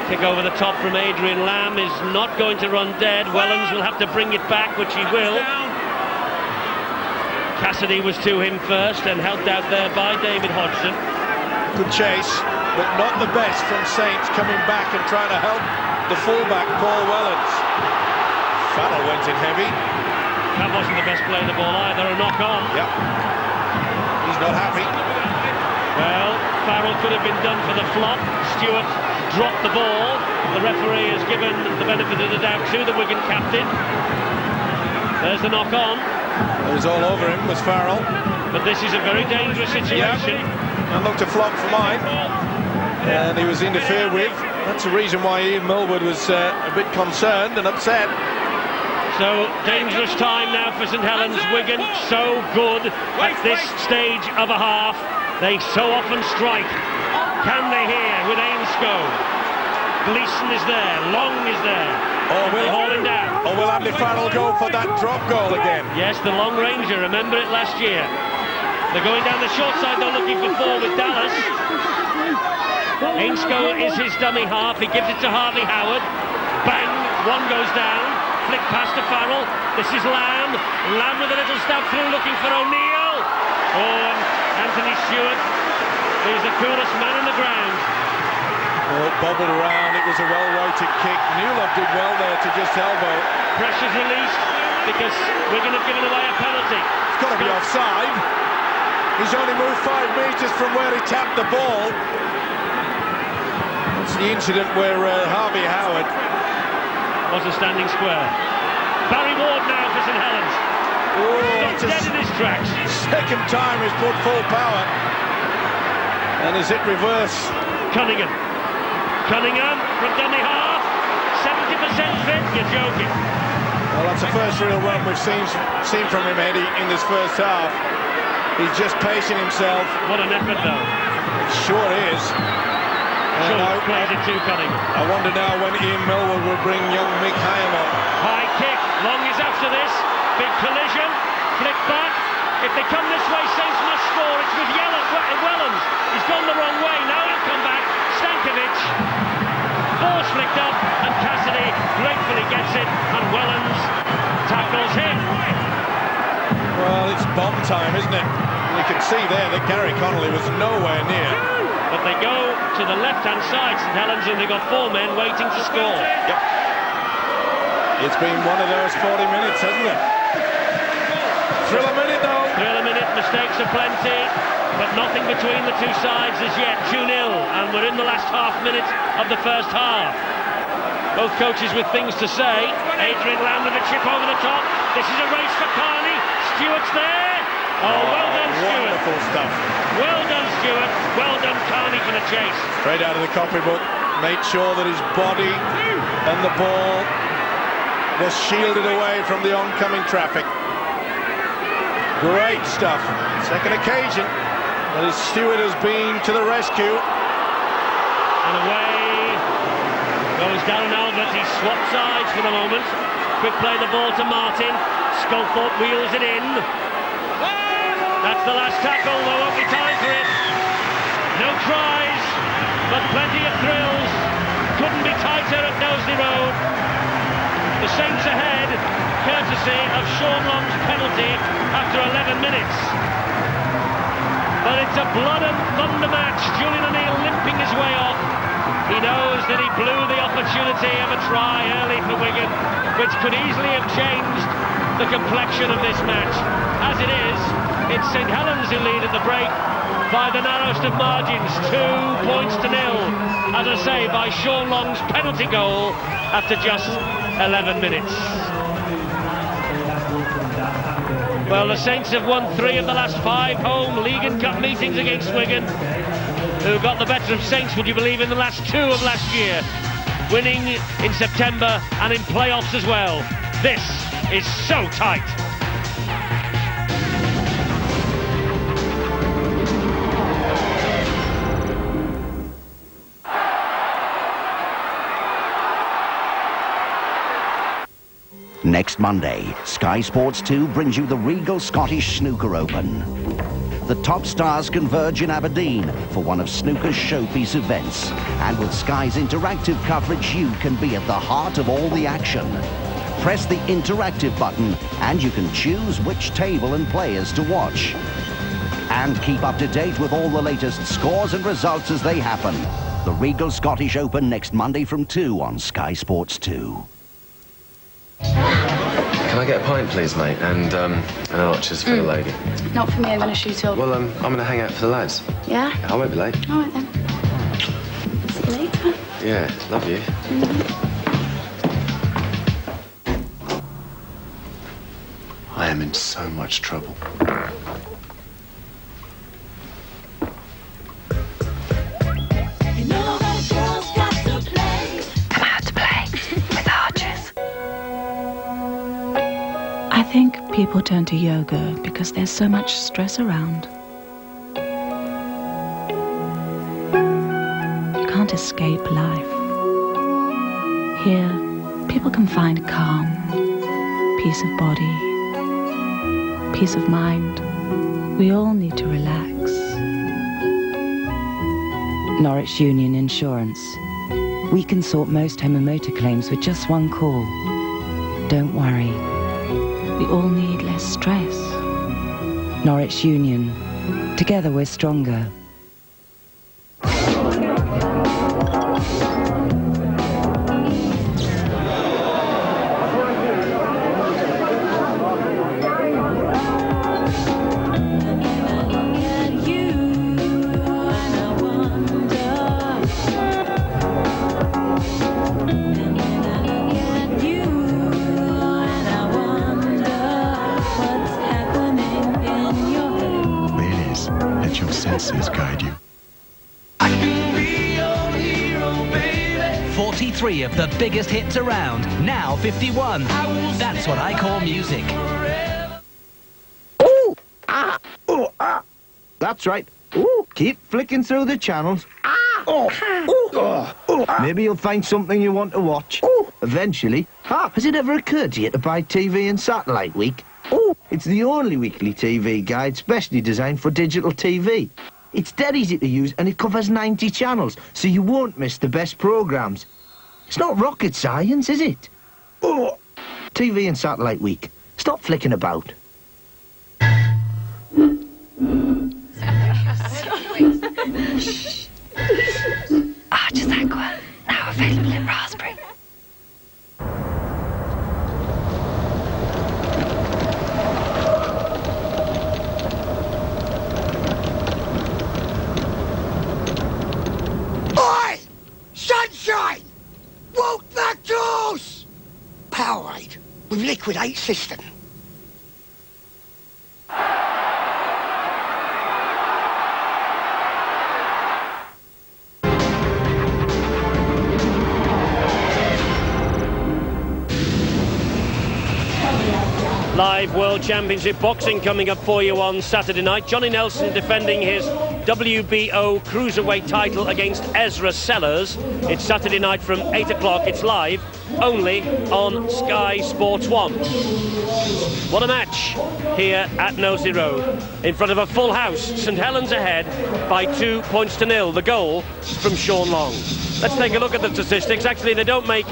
Kick over the top from Adrian Lamb is not going to run dead. Wellens will have to bring it back, which he will. Cassidy was to him first and helped out there by David Hodgson. Good chase, but not the best from Saints, coming back and trying to help the fullback, Paul Wellens. Farrell went in heavy. That wasn't the best play of the ball either, a knock on. Yep. He's not happy. Well, Farrell could have been done for the flop. Stewart dropped the ball. The referee has given the benefit of the doubt to the Wigan captain. There's the knock on. It was all over him, was Farrell. But this is a very dangerous situation. Yep. And looked a flop for mine. And he was interfered with. That's the reason why Ian Millwood was a bit concerned and upset. So, dangerous time now for St Helens. Wigan so good at this stage of a half. They so often strike. Can they here with Ainscow? Gleeson is there, Long is there. Will haul him down. Or will Andy Farrell go for that drop goal again? Yes, the long ranger, remember it last year. They're going down the short side, they're looking for four with Dallas. Ainscow is his dummy half, he gives it to Harvey Howard. Bang, one goes down. Flick past to Farrell. This is Lamb. Lamb with a little stab through, looking for O'Neill. Oh, and Anthony Stewart is the coolest man on the ground. Oh, it bobbled around. It was a well-weighted kick. Newlock did well there to just elbow. Pressure's released because Wigan have given away a penalty. It's got to be offside. He's only moved 5 metres from where he tapped the ball. It's the incident where Harvey Howard was a standing square. Barry Ward now for St Helens. Oh, Dead in his tracks. second time he's put full power. And is it reverse? Cunningham from dummy half. 70% fit, you're joking. Well, that's the first real run we've seen from him, Eddie, in this first half. He's just pacing himself. What an effort, though. It sure is. Sure, plays it to Cunningham. I wonder now when Ian Millwall will bring young Mick Hyam on. High kick, Long is after this. Big collision, flick back. If they come this way, Saints must score. It's with Wellens. He's gone the wrong way. Now he'll come back. Stankovic. Ball's flicked up, and Cassidy gratefully gets it, and Wellens tackles him. Well, it's bomb time, isn't it? You can see there that Gary Connolly was nowhere near. But they go to the left-hand side, St Helens, and they've got 4 men waiting to score. Yep. It's been one of those 40 minutes, hasn't it? Thrill a minute, though. Thrill a minute, mistakes are plenty, but nothing between the two sides as yet. 2-0, and we're in the last half minute of the first half. Both coaches with things to say. Adrian Lamb with a chip over the top. This is a race for Carney. Stewart's there. Oh, well done, Stewart. Wonderful stuff. Well done, Stewart. Well done, Carney, for the chase. Straight out of the copybook. Made sure that his body and the ball was shielded away from the oncoming traffic. Great stuff. Second occasion that his Stewart has been to the rescue. And away goes Darren Albert. He swapped sides for the moment. Quick play the ball to Martin. Sculthorpe wheels it in. That's the last tackle. There won't be time for it. No tries, but plenty of thrills. Couldn't be tighter at Knowsley Road. The Saints ahead, courtesy of Sean Long's penalty after 11 minutes. But it's a blood and thunder match. Julian O'Neill limping his way off. He knows that he blew the opportunity of a try early for Wigan, which could easily have changed the complexion of this match. As it is, it's St Helens who lead at the break by the narrowest of margins, 2 points to 0. As I say, by Sean Long's penalty goal after just 11 minutes. Well, the Saints have won 3 of the last 5 home League and Cup meetings against Wigan, who got the better of Saints, would you believe, in the last 2 of last year, winning in September and in playoffs as well. This is so tight. Next Monday, Sky Sports 2 brings you the Regal Scottish Snooker Open. The top stars converge in Aberdeen for one of snooker's showpiece events. And with Sky's interactive coverage, you can be at the heart of all the action. Press the interactive button and you can choose which table and players to watch. And keep up to date with all the latest scores and results as they happen. The Regal Scottish Open next Monday from 2 on Sky Sports 2. Can I get a pint, please, mate? And archers for the lady. Not for me, I'm going to shoot up. Well, I'm going to hang out for the lads. Yeah? I won't be late. All right, then. See you later. Yeah, love you. I am in so much trouble. I think people turn to yoga because there's so much stress around. You can't escape life. Here, people can find calm, peace of body, peace of mind. We all need to relax. Norwich Union Insurance. We can sort most home and motor claims with just one call. Don't worry. We all need less stress. Norwich Union. Together we're stronger. Sense must guide you. 43 of the biggest hits around, now 51. That's what I call music. Ooh! Ah! Oh! Ah! That's right. Ooh! Keep flicking through the channels. Ah! Oh! Oh! Oh! Maybe you'll find something you want to watch. Oh! Eventually. Ah! Has it ever occurred to you to buy TV and Satellite Week? Oh! It's the only weekly TV guide specially designed for digital TV. It's dead easy to use and it covers 90 channels, so you won't miss the best programmes. It's not rocket science, is it? Oh! TV and Satellite Week. Stop flicking about. Archer's Aqua, now available in raspberry. Oi! Sunshine! Walk the doors! Powerade with liquid 8 system. Live World Championship boxing coming up for you on Saturday night. Johnny Nelson defending his WBO Cruiserweight title against Ezra Sellers. It's Saturday night from 8 o'clock. It's live only on Sky Sports 1. What a match here at Nosey Road. In front of a full house, St Helens ahead by 2 points to 0. The goal from Sean Long. Let's take a look at the statistics. Actually, they don't make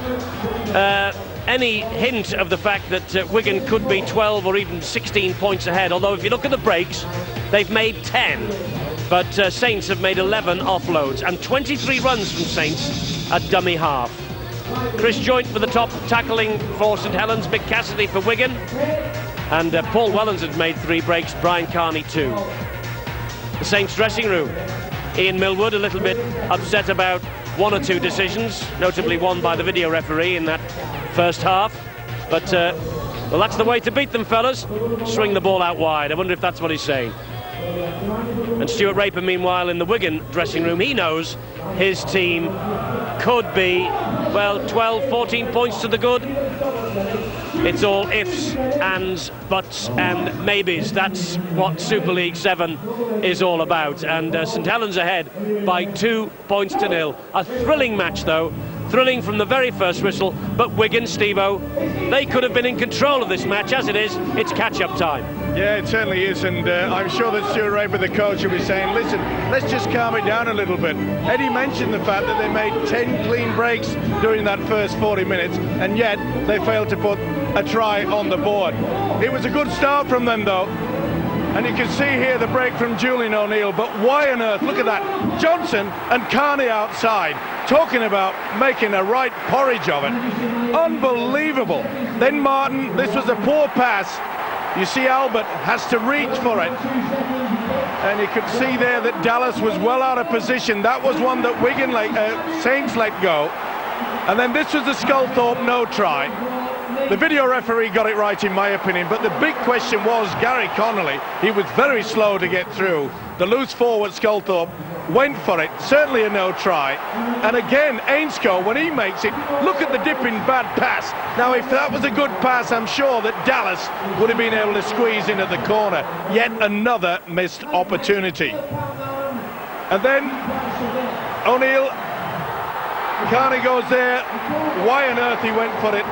any hint of the fact that Wigan could be 12 or even 16 points ahead, although if you look at the breaks, they've made 10, but Saints have made 11 offloads and 23 runs from Saints at dummy half. Chris Joynt with the top tackling for St Helens, Mick Cassidy for Wigan, and Paul Wellens had made 3 breaks, Brian Carney 2. The Saints dressing room, Ian Millwood a little bit upset about 1 or 2 decisions, notably one by the video referee in that first half, but well, that's the way to beat them, fellas. Swing the ball out wide. I wonder if that's what he's saying. And Stuart Raper, meanwhile, in the Wigan dressing room, he knows his team could be, well, 12, 14 points to the good. It's all ifs, ands, buts and maybes. That's what Super League 7 is all about. And St Helens ahead by 2 points to 0. A thrilling match, though. Thrilling from the very first whistle, but Wigan, Steve-O, they could have been in control of this match. As it is, it's catch-up time. Yeah, it certainly is, and I'm sure that Stuart Raper, the coach, will be saying, listen, let's just calm it down a little bit. Eddie mentioned the fact that they made 10 clean breaks during that first 40 minutes, and yet they failed to put a try on the board. It was a good start from them, though. And you can see here the break from Julian O'Neill, but why on earth, look at that, Johnson and Carney outside, talking about making a right porridge of it. Unbelievable. Then Martin, this was a poor pass. You see Albert has to reach for it. And you could see there that Dallas was well out of position. That was one that Wigan Saints let go. And then this was the Sculthorpe no try. The video referee got it right in my opinion, but the big question was Gary Connolly. He was very slow to get through. The loose forward Sculthorpe went for it, certainly a no try. And again, Ainscough, when he makes it, look at the dipping bad pass. Now if that was a good pass, I'm sure that Dallas would have been able to squeeze in at the corner. Yet another missed opportunity. And then O'Neill, Carney goes there. Why on earth he went for it?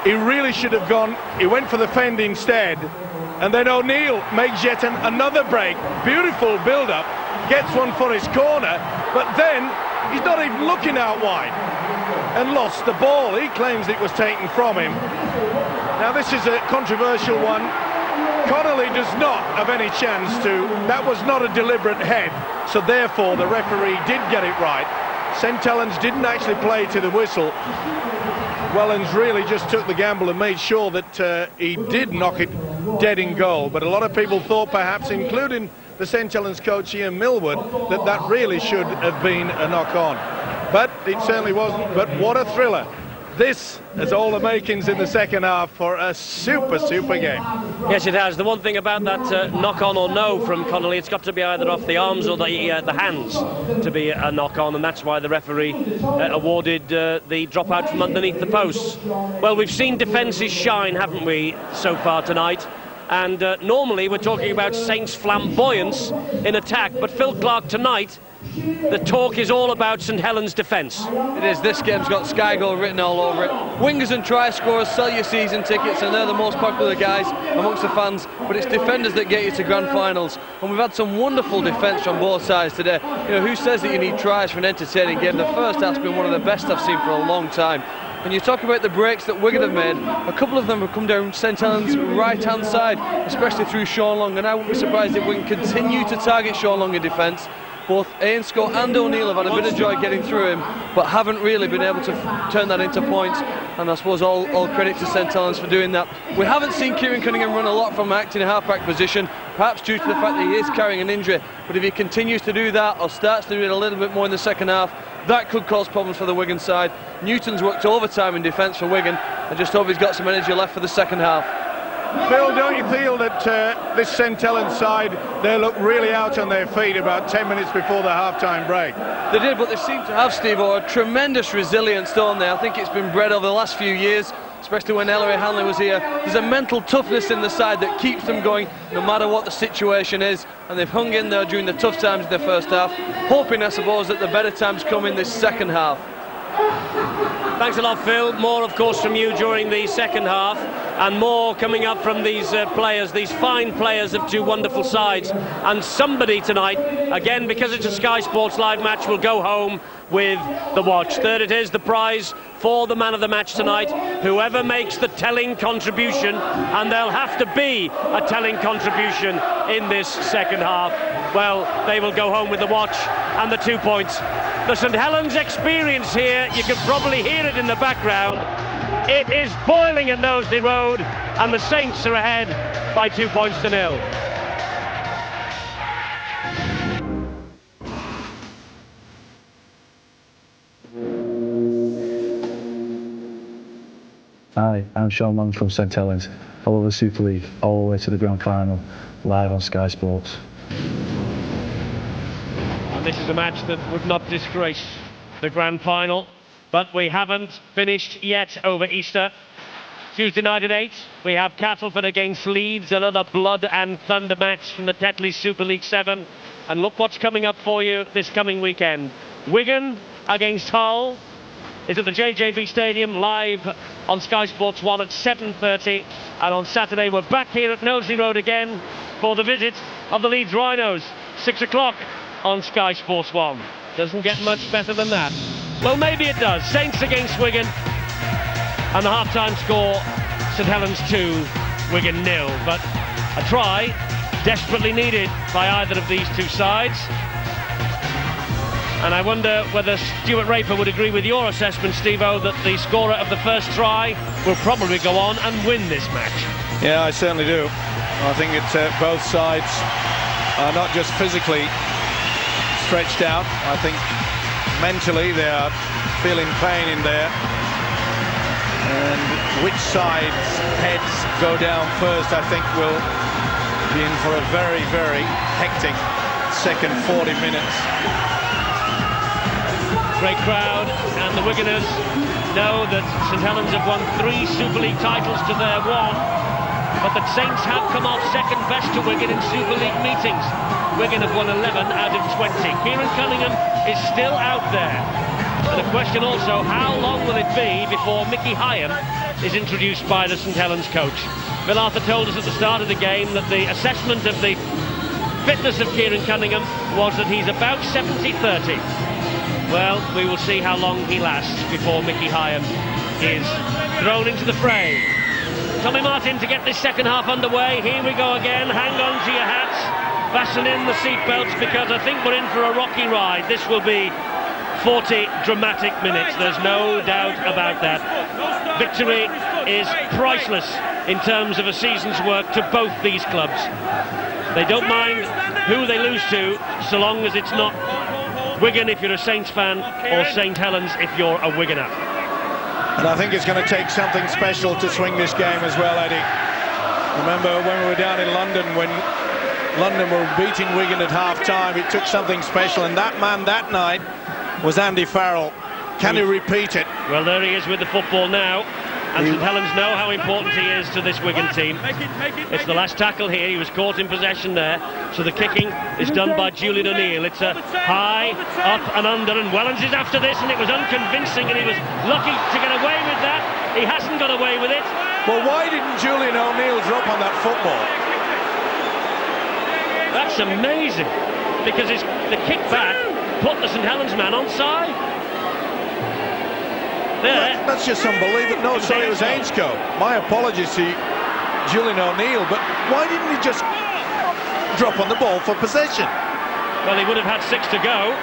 He really should have gone, he went for the fend instead. And then O'Neill makes yet another break. Beautiful build-up, gets one for his corner, but then he's not even looking out wide and lost the ball. He claims it was taken from him. Now this is a controversial one. Connolly does not have any chance to, that was not a deliberate head, so therefore the referee did get it right. St Helens didn't actually play to the whistle. Wellens really just took the gamble and made sure that he did knock it dead in goal. But a lot of people thought perhaps, including the St Helens coach Ian Millwood, that that really should have been a knock-on. But it certainly wasn't. But what a thriller. this has all the makings in the second half for a super game. Yes, it has. The one thing about that knock-on or no from Connolly, it's got to be either off the arms or the hands to be a knock-on, and that's why the referee awarded the dropout from underneath the posts. Well, we've seen defences shine, haven't we, so far tonight? And normally we're talking about Saints' flamboyance in attack, but Phil Clark tonight, the talk is all about St Helens' defence. It is. This game's got Sky Goal written all over it. Wingers and try scorers sell your season tickets, and they're the most popular guys amongst the fans, but it's defenders that get you to grand finals. And we've had some wonderful defence from both sides today. You know, who says that you need tries for an entertaining game? The first half's been one of the best I've seen for a long time. When you talk about the breaks that Wigan have made, a couple of them have come down St Helens' right-hand side, especially through Sean Long, and I wouldn't be surprised if we can continue to target Sean Long in defence. Both Ainscough and O'Neill have had a bit of joy getting through him, but haven't really been able to turn that into points, and I suppose all credit to St Helens for doing that. We haven't seen Kieran Cunningham run a lot from acting a half-back position, perhaps due to the fact that he is carrying an injury, but if he continues to do that or starts to do it a little bit more in the second half, that could cause problems for the Wigan side. Newton's worked overtime in defence for Wigan. I just hope he's got some energy left for the second half. Phil, don't you feel that this St Helens side, they look really out on their feet about 10 minutes before the half-time break? They did, but they seem to have, Steve, a tremendous resilience, don't they? I think it's been bred over the last few years, especially when Ellery Hanley was here. There's a mental toughness in the side that keeps them going no matter what the situation is, and they've hung in there during the tough times in the first half, hoping, I suppose, that the better times come in this second half. Thanks a lot, Phil. More, of course, from you during the second half, and more coming up from these players, these fine players of two wonderful sides. And somebody tonight, again, because it's a Sky Sports Live match, will go home with the watch. Third it is, the prize for the man of the match tonight. Whoever makes the telling contribution, and there'll have to be a telling contribution in this second half, well, they will go home with the watch and the 2 points. The St Helens experience here, you can probably hear it in the background. It is boiling at Knowsley Road, and the Saints are ahead by 2 points to 0. Hi, I'm Sean Long from St Helens. Follow the Super League all the way to the grand final, live on Sky Sports. And this is a match that would not disgrace the grand final, but we haven't finished yet over Easter. Tuesday night at 8, we have Castleford against Leeds, another blood and thunder match from the Tetley Super League 7. And look what's coming up for you this coming weekend. Wigan against Hull is at the JJB Stadium, live on Sky Sports 1 at 7:30. And on Saturday we're back here at Knowsley Road again for the visit of the Leeds Rhinos, 6 o'clock on Sky Sports 1. Doesn't get much better than that. Well, maybe it does. Saints against Wigan, and the half-time score, St Helens 2, Wigan 0. But a try desperately needed by either of these two sides. And I wonder whether Stuart Raper would agree with your assessment, Steve-O, that the scorer of the first try will probably go on and win this match. Yeah, I certainly do. I think it's both sides are not just physically stretched out. I think mentally they are feeling pain in there. And which side's heads go down first, I think, will be in for a very, very hectic second 40 minutes. Great crowd, and the Wiganers know that St Helens have won 3 Super League titles to their 1, but the Saints have come off second best to Wigan in Super League meetings. Wigan have won 11 out of 20. Kieran Cunningham is still out there. And the question also, how long will it be before Mickey Hyam is introduced by the St Helens coach? Bill Arthur told us at the start of the game that the assessment of the fitness of Kieran Cunningham was that he's about 70-30. Well, we will see how long he lasts before Mickey Hyam is thrown into the fray. Tommy Martin to get this second half underway. Here we go again. Hang on to your hats. Fasten in the seatbelts, because I think we're in for a rocky ride. This will be 40 dramatic minutes. There's no doubt about that. Victory is priceless in terms of a season's work to both these clubs. They don't mind who they lose to, so long as it's not Wigan if you're a Saints fan, or St Helens if you're a Wiganer. And I think it's going to take something special to swing this game as well, Eddie. Remember when we were down in London, when London were beating Wigan at half-time, it took something special, and that man that night was Andy Farrell. Can he repeat it? Well, there he is with the football now. And St Helens know how important he is to this Wigan team. It's the last tackle here. He was caught in possession there. So the kicking is done by Julian O'Neill. It's a high, up and under, and Wellens is after this, and it was unconvincing, and he was lucky to get away with that. He hasn't got away with it. Well, why didn't Julian O'Neill drop on that football? That's amazing, because the kick back put the St Helens man onside. There. That's just unbelievable. No, sorry, it was Ainscough. My apologies to Julian O'Neill, but why didn't he just drop on the ball for possession? Well, he would have had 6 to go.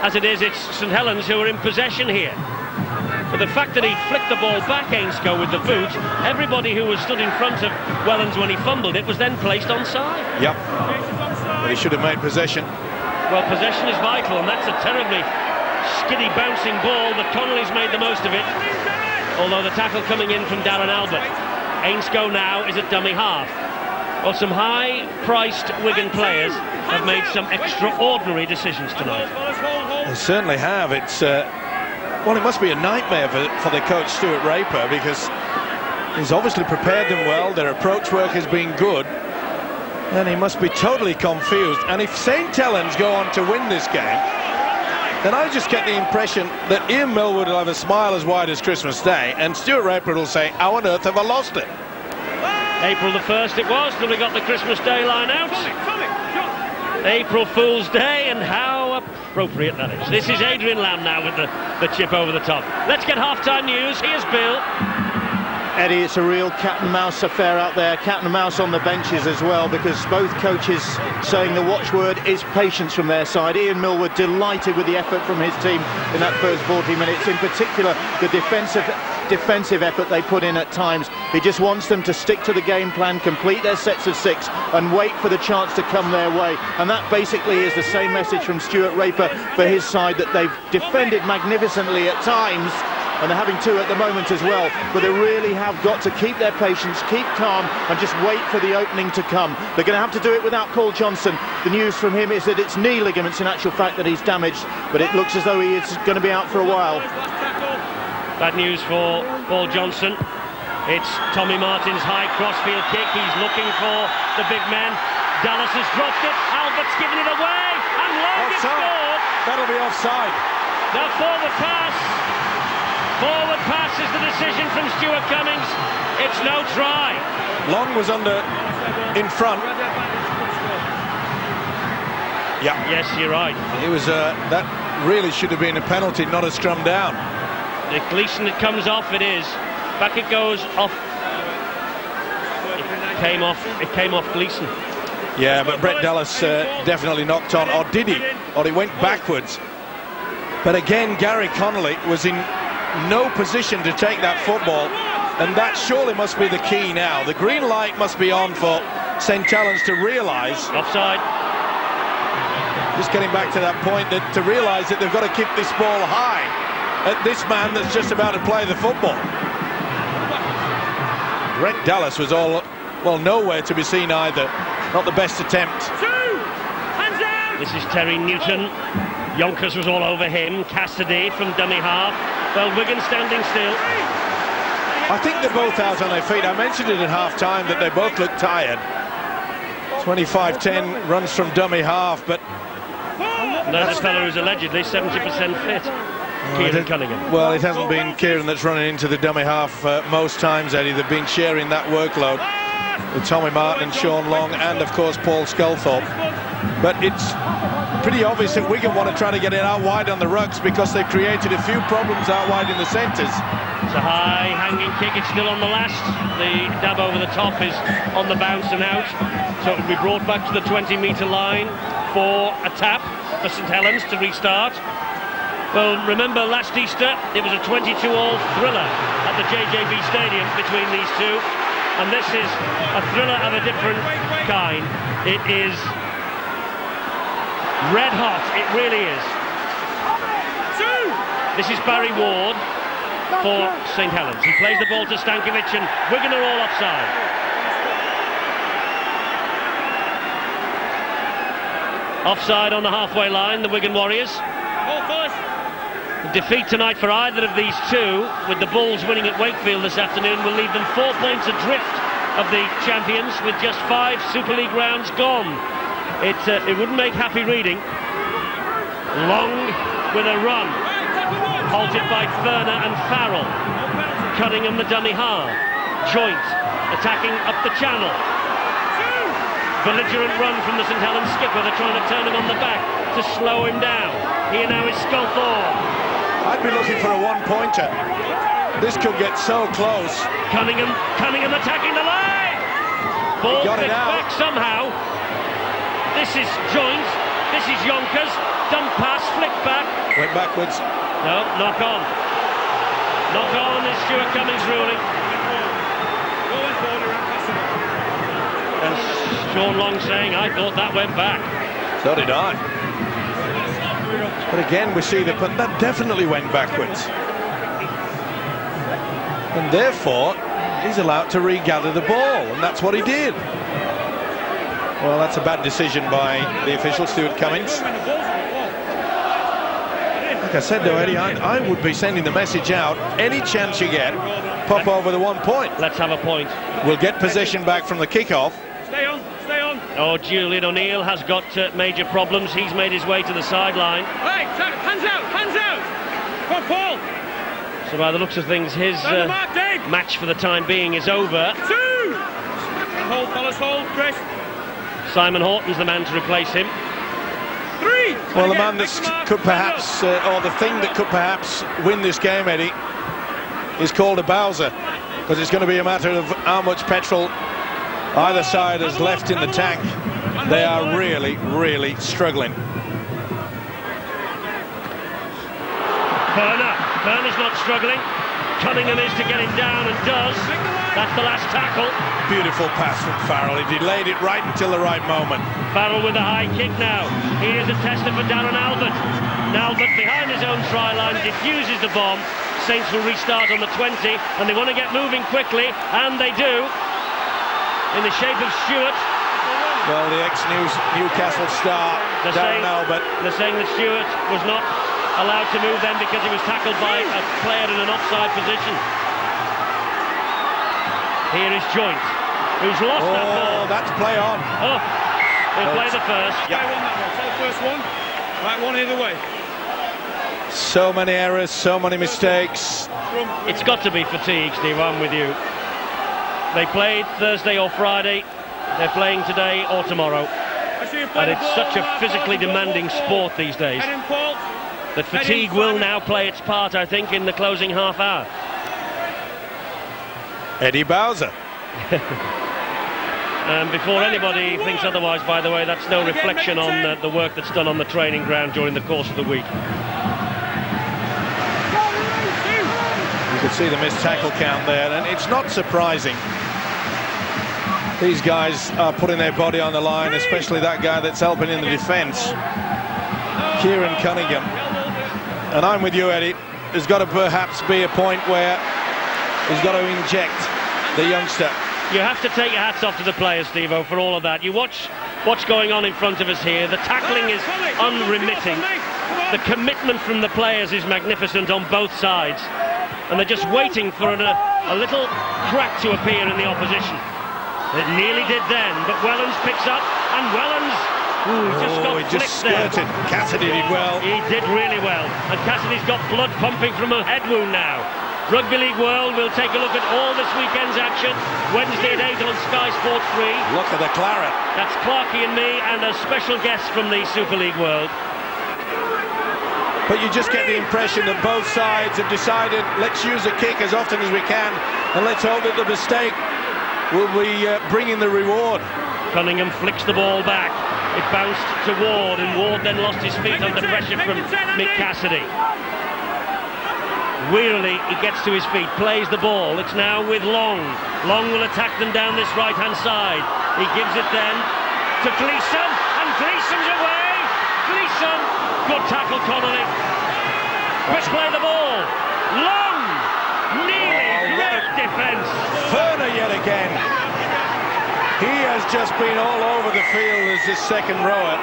As it is, it's St Helens who are in possession here. But the fact that he flicked the ball back, Ainscough, with the boot, everybody who was stood in front of Wellens when he fumbled it was then placed onside. Yep. But he should have made possession. Well, possession is vital, and that's a terribly skiddy bouncing ball, but Connolly's made the most of it, although the tackle coming in from Darren Albert. Ainscough now is at dummy half. Well, some high-priced Wigan players have made some extraordinary decisions tonight. They certainly have. It's well, it must be a nightmare for the coach Stuart Raper, because he's obviously prepared them well, their approach work has been good, and he must be totally confused. And if St Helens go on to win this game, then I just get the impression that Ian Millwood will have a smile as wide as Christmas Day, and Stuart Raper will say, how on earth have I lost it? April the 1st it was, till we got the Christmas Day line out. April Fool's Day, and how appropriate that is. This is Adrian Lamb now with the chip over the top. Let's get half-time news. Here's Bill. Eddie, it's a real cat and mouse affair out there. Cat and mouse on the benches as well, because both coaches saying the watchword is patience from their side. Ian Millwood delighted with the effort from his team in that first 40 minutes, in particular the defensive effort they put in at times. He just wants them to stick to the game plan, complete their sets of 6 and wait for the chance to come their way. And that basically is the same message from Stuart Raper for his side, that they've defended magnificently at times, and they're having 2 at the moment as well, but they really have got to keep their patience, keep calm, and just wait for the opening to come. They're going to have to do it without Paul Johnson. The news from him is that it's knee ligaments, in actual fact, that he's damaged, but it looks as though he is going to be out for a while. Bad news for Paul Johnson. It's Tommy Martin's high crossfield kick. He's looking for the big men. Dallas has dropped it. Albert's given it away, and Long has scored. That'll be offside. Now forward pass. Forward pass is the decision from Stuart Cummings. It's no try. Long was in front. Yeah. Yes, you're right. It was that really should have been a penalty, not a scrum down. If Gleeson, it comes off, it is. Back it goes off. It came off Gleeson. Yeah, but Brett Dallas definitely knocked on, or did he? Or he went backwards. But again, Gary Connolly was in no position to take that football, and that surely must be the key now. The green light must be on for St Helens to realise. Offside. Just getting back to that point, that to realise that they've got to keep this ball high at this man that's just about to play the football. Brett Dallas was nowhere to be seen either. Not the best attempt. This is Terry Newton. Yonkers was all over him. Cassidy from dummy half. Well, Wigan standing still. I think they're both out on their feet. I mentioned it at half-time that they both look tired. 25-10 runs from dummy half, but... There's a fellow who's allegedly 70% fit. Kieran Cunningham. Well, it hasn't been Kieran that's running into the dummy half most times, Eddie. They've been sharing that workload with Tommy Martin and Sean Long, and of course Paul Sculthorpe. But it's pretty obvious that Wigan want to try to get it out wide on the rucks, because they've created a few problems out wide in the centres. It's a high hanging kick. It's still on the last. The dab over the top is on the bounce and out, so it will be brought back to the 20-metre line for a tap for St Helens to restart. Well, remember last Easter it was a 22-all thriller at the JJB Stadium between these two, and this is a thriller of a different kind. It is red hot, it really is. This is Barry Ward. for St Helens. He plays the ball to Stankovic, and Wigan are all offside. Offside on the halfway line, the Wigan Warriors. The defeat tonight for either of these two, with the Bulls winning at Wakefield this afternoon, will leave them 4 points adrift of the champions with just 5 Super League rounds gone. It wouldn't make happy reading. Long with a run, halted by Ferner and Farrell. Cunningham the dummy half. Joint attacking up the channel. Belligerent run from the St Helens skipper. They're trying to turn him on the back to slow him down. Here now is Sculthorpe. I'd be looking for a one-pointer. This could get so close. Cunningham attacking the line. Ball flicked back somehow. This is Joint. This is Yonkers. Dump pass, flicked back. Went backwards. No, knock on. Knock on is Stuart Cummings ruling. And Sean Long saying, I thought that went back. So did I. But again, we see that definitely went backwards. And therefore, he's allowed to regather the ball, and that's what he did. Well, that's a bad decision by the official, Stuart Cummings. Like I said, though, Eddie, I would be sending the message out. Any chance you get, pop over the 1 point. Let's have a point. We'll get possession back from the kickoff. Stay on, stay on. Oh, Julian O'Neill has got major problems. He's made his way to the sideline. Right, hands out, hands out. Come on, Paul. So by the looks of things, his match for the time being is over. 2. Hold, fellas, hold, Chris. Simon Horton's the man to replace him. 3. Well, the man that could perhaps, or the thing that could perhaps win this game, Eddie, is called a Bowser, because it's going to be a matter of how much petrol either side has left in the tank. They are really, really struggling. Ferner's not struggling. Cunningham is to get him down, and does. That's the last tackle. Beautiful pass from Farrell. He delayed it right until the right moment. Farrell with a high kick now. Here's a tester for Darren Albert. Albert behind his own try line defuses the bomb. Saints will restart on the 20, and they want to get moving quickly, and they do. In the shape of Stewart. Well, the ex-Newcastle star, Darren Albert. They're saying that Stewart was not allowed to move then because he was tackled by a player in an offside position. Here is Joint, who's lost that ball. That's play on. Oh, he'll play the first. Yeah. The first one. Right, one either way. So many errors, so many mistakes. It's got to be fatigue, Steve, I'm with you. They played Thursday or Friday. They're playing today or tomorrow. And it's such a physically demanding sport these days that fatigue will now play its part, I think, in the closing half hour. Eddie Bowser. And before anybody thinks otherwise, by the way, that's no reflection on the work that's done on the training ground during the course of the week. You could see the missed tackle count there, and it's not surprising. These guys are putting their body on the line, especially that guy that's helping in the defence, Kieran Cunningham. And I'm with you, Eddie. There's got to perhaps be a point where he's got to inject the youngster. You have to take your hats off to the players, Steve-O, for all of that. You watch what's going on in front of us here. The tackling is unremitting. The commitment from the players is magnificent on both sides. And they're just waiting for a little crack to appear in the opposition. It nearly did then, but Wellens picks up, and Wellens he just skirted. Cassidy did well. He did really well, and Cassidy's got blood pumping from a head wound now. Rugby League World will take a look at all this weekend's action. Wednesday at 8 on Sky Sports 3. Look at the claret. That's Clarkey and me, and a special guest from the Super League World. But you just get the impression that both sides have decided, let's use a kick as often as we can, and let's hope that the mistake will be bringing the reward. Cunningham flicks the ball back. It bounced to Ward, and Ward then lost his feet under pressure from Mick Cassidy. Wearily, he gets to his feet, plays the ball. It's now with Long. Long will attack them down this right-hand side. He gives it then to Gleeson, and Gleeson's away. Gleeson, good tackle, Connolly. Quick play the ball. Long defence. Werner yet again. He has just been all over the field as this second rower.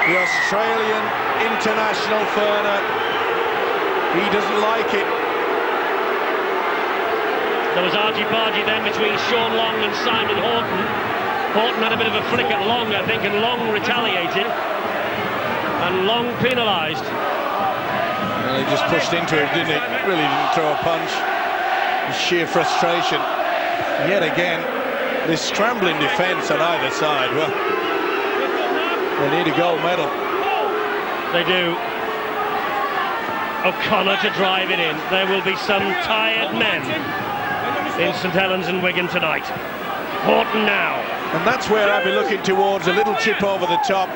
The Australian international Werner. He doesn't like it. There was argy-bargy then between Sean Long and Simon Horton. Horton had a bit of a flick at Long, I think, and Long retaliated. And Long penalised. Well, he just pushed into it, didn't he? Really didn't throw a punch. Sheer frustration. Yet again, this scrambling defence on either side. Well, they need a gold medal. They do. O'Connor to drive it in. There will be some tired men in St Helens and Wigan tonight. Horton now. And that's where I'd be looking towards, a little chip over the top.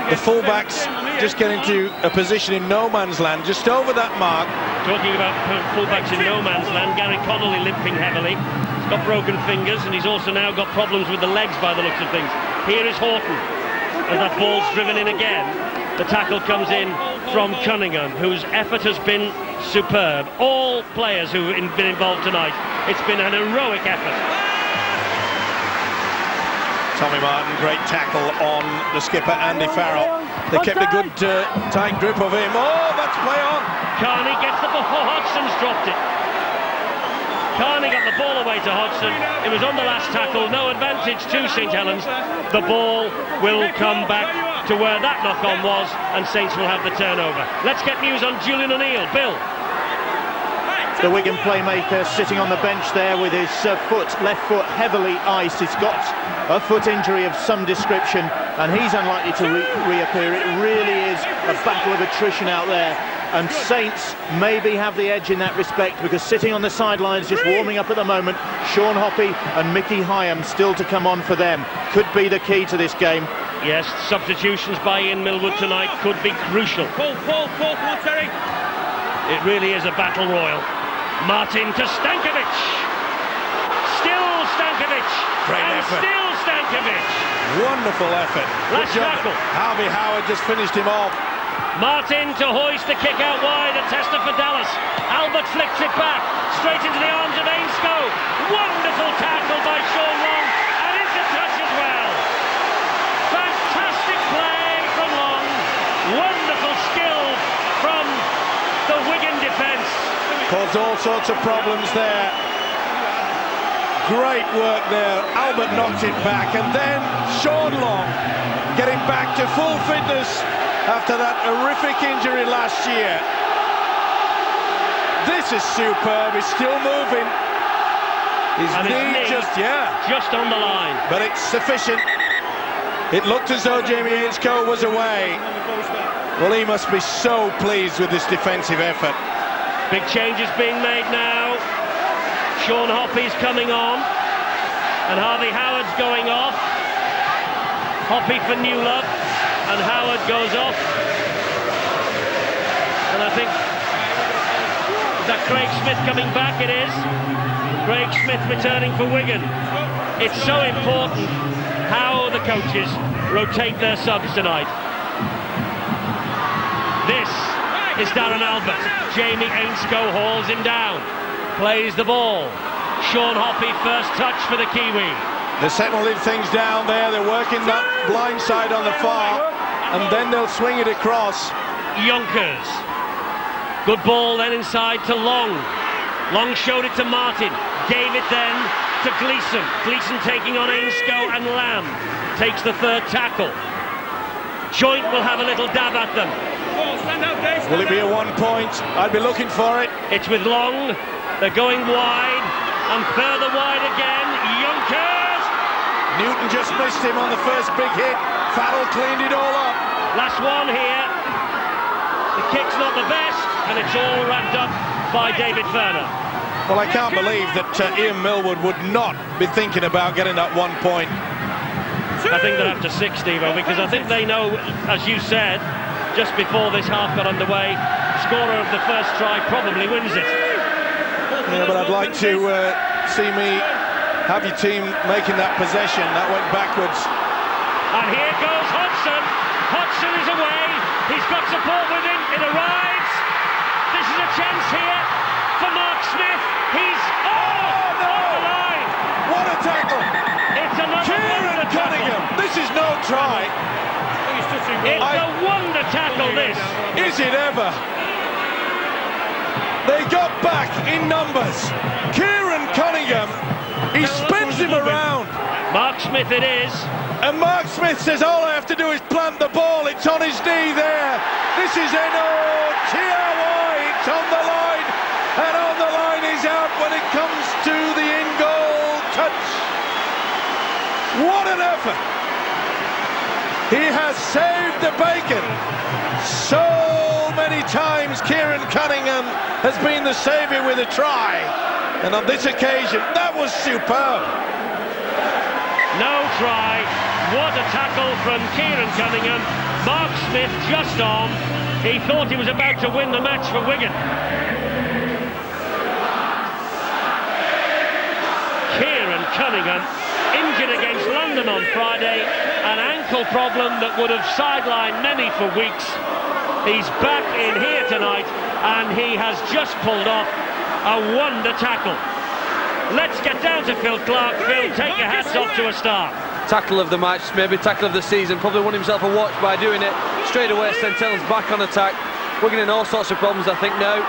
The fullbacks just get into a position in no man's land, just over that mark. Talking about fullbacks in no man's land, Gary Connolly limping heavily. He's got broken fingers, and he's also now got problems with the legs by the looks of things. Here is Horton, as that ball's driven in again. The tackle comes in from Cunningham, whose effort has been superb. All players who've been involved tonight, it's been an heroic effort. Tommy Martin, great tackle on the skipper, Andy Farrell. They kept a good tight grip of him. Oh, that's play on. Carney gets the ball. Hodgson's dropped it. Carney got the ball away to Hodgson. It was on the last tackle. No advantage to St Helens. The ball will come back to where that knock-on was, and Saints will have the turnover. Let's get news on Julian O'Neill. Bill. The Wigan playmaker sitting on the bench there with his left foot heavily iced. He's got a foot injury of some description, and he's unlikely to reappear. It really is a battle of attrition out there, and Saints maybe have the edge in that respect, because sitting on the sidelines just warming up at the moment, Sean Hoppy and Mickey Hyam still to come on for them. Could be the key to this game. Yes, substitutions by Ian Millwood tonight could be crucial. Paul, come on, Terry. It really is a battle royal. Martin to Stankovic. Still Stankovic. Great and effort. Still Stankovic. Wonderful effort. Last tackle. Harvey Howard just finished him off. Martin to hoist the kick out wide, a tester for Dallas. Albert flicks it back, straight into the arms of Ainscow. Wonderful tackle by Sean Long, and into touch as well. Fantastic play from Long. Wonderful skill from the Wigan defence. Caused all sorts of problems there. Great work there. Albert knocked it back, and then Sean Long getting back to full fitness after that horrific injury last year. This is superb. He's still moving. His knee just on the line. But it's sufficient. It looked as though Jamie Ainscow was away. Well, he must be so pleased with this defensive effort. Big changes being made now. Sean Hoppy's coming on, and Harvey Howard's going off. Hoppy for Newlove, and Howard goes off. And I think, is that Craig Smith coming back? It is. Craig Smith returning for Wigan. It's so important how the coaches rotate their subs tonight. This is Darren Albert. Jamie Ainscow hauls him down. Plays the ball. Sean Hoppy first touch for the Kiwi. They're settling things down there. They're working that blind side on the far, and then they'll swing it across. Yonkers. Good ball then inside to Long. Long showed it to Martin. Gave it then to Gleeson. Gleeson taking on Ainscow, and Lamb takes the third tackle. Joint will have a little dab at them. Will it be a 1 point? I'd be looking for it. It's with Long. They're going wide, and further wide again. Yonkers! Newton just missed him on the first big hit. Farrell cleaned it all up. Last one here. The kick's not the best, and it's all wrapped up by David Werner. Well, I can't believe that Ian Millwood would not be thinking about getting that 1 point. I think they're after 6, Steve-O, because I think they know, as you said, just before this half got underway, scorer of the first try probably wins it. Yeah, but I'd like to see me have your team making that possession. That went backwards. And here goes Hodgson. Hodgson is away. He's got support with him. It arrives. This is a chance here. for Mark Smith. He's off the line. What a tackle! It's another Kieran wonder Cunningham. tackle. This is no try. It's a wonder tackle, this. Is it ever? They got back in numbers. Kieran Cunningham, he spins him around. Mark Smith it is. And Mark Smith says, all I have to do is plant the ball. It's on his knee there. This is N-O-T-R-Y. It's on the line. And on the line is out when it comes to the in-goal touch. What an effort. He has saved the bacon. So many times Kieran Cunningham has been the saviour with a try. And on this occasion, that was superb. No try. What a tackle from Kieran Cunningham. Mark Smith just on. He thought he was about to win the match for Wigan. Kieran Cunningham, injured against London on Friday, an ankle problem that would have sidelined many for weeks. He's back in here tonight, and he has just pulled off a wonder tackle. Let's get down to Phil Clark. Phil, take your hats off to a start. Tackle of the match, maybe tackle of the season. Probably won himself a watch by doing it. Straight away, St Helens back on attack. Wigan in all sorts of problems, I think, now.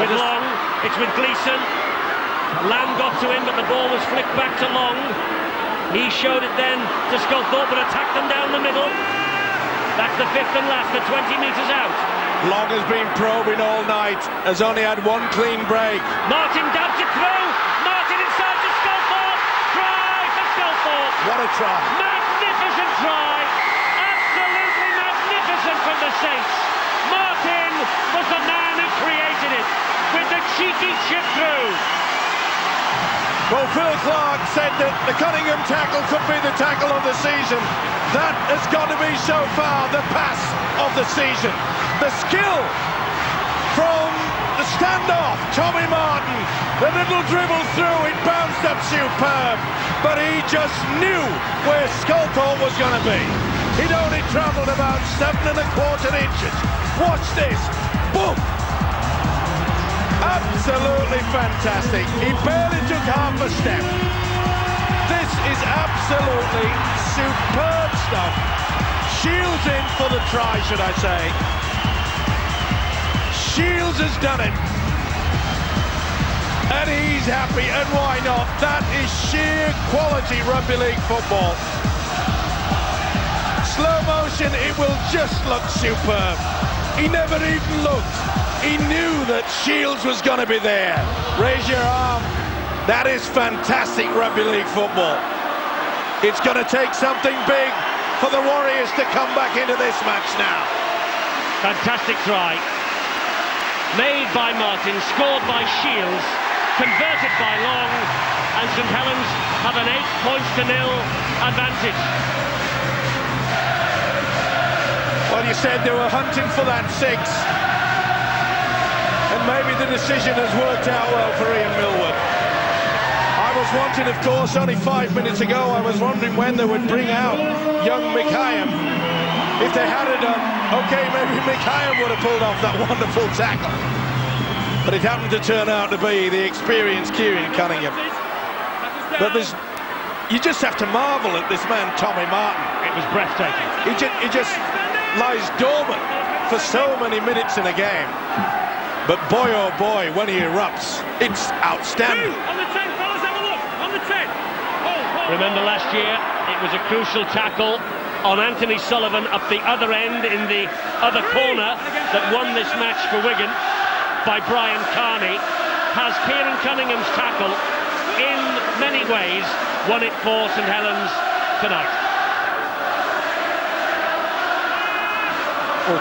With Long, it's with Gleeson. Lamb got to him, but the ball was flicked back to Long. He showed it then to Sculthorpe, but attacked them down the middle. That's the fifth and last, the 20 metres out. Long has been probing all night, has only had one clean break. Martin dabs it through. Martin inside to Sculthorpe. Try for Sculthorpe. What a try. Magnificent try. Absolutely magnificent from the Saints. Martin was the man who created it with the cheeky chip through. Well, Phil Clark said that the Cunningham tackle could be the tackle of the season. That has got to be so far the pass of the season. The skill from the standoff, Tommy Martin, the little dribble through, it bounced up superb, but he just knew where Sculthorpe was going to be. He'd only travelled about 7¼ inches. Watch this, boom! Absolutely fantastic. He barely took half a step. This is absolutely superb stuff. Shields in for the try, should I say. Shields has done it. And he's happy, and why not? That is sheer quality rugby league football. Slow motion, it will just look superb. He never even looked. He knew that Shields was going to be there. Raise your arm. That is fantastic rugby league football. It's going to take something big for the Warriors to come back into this match now. Fantastic try. Made by Martin, scored by Shields, converted by Long, and St Helens have an 8-0 advantage. Well, you said they were hunting for that 6. And maybe the decision has worked out well for Ian Millward. I was wanting, of course, only 5 minutes ago, I was wondering when they would bring out young Mick Hyam. If they had it done, okay, maybe Mick Hyam would have pulled off that wonderful tackle. But it happened to turn out to be the experienced Kieran Cunningham. But you just have to marvel at this man, Tommy Martin. It was breathtaking. He just lies dormant for so many minutes in a game. But boy, oh boy, when he erupts, it's outstanding. On the 10, fellas, have a look. On the 10. Remember last year, it was a crucial tackle on Anthony Sullivan up the other end in the other corner that won this match for Wigan by Brian Carney. Has Kieran Cunningham's tackle in many ways won it for St Helens tonight? Well,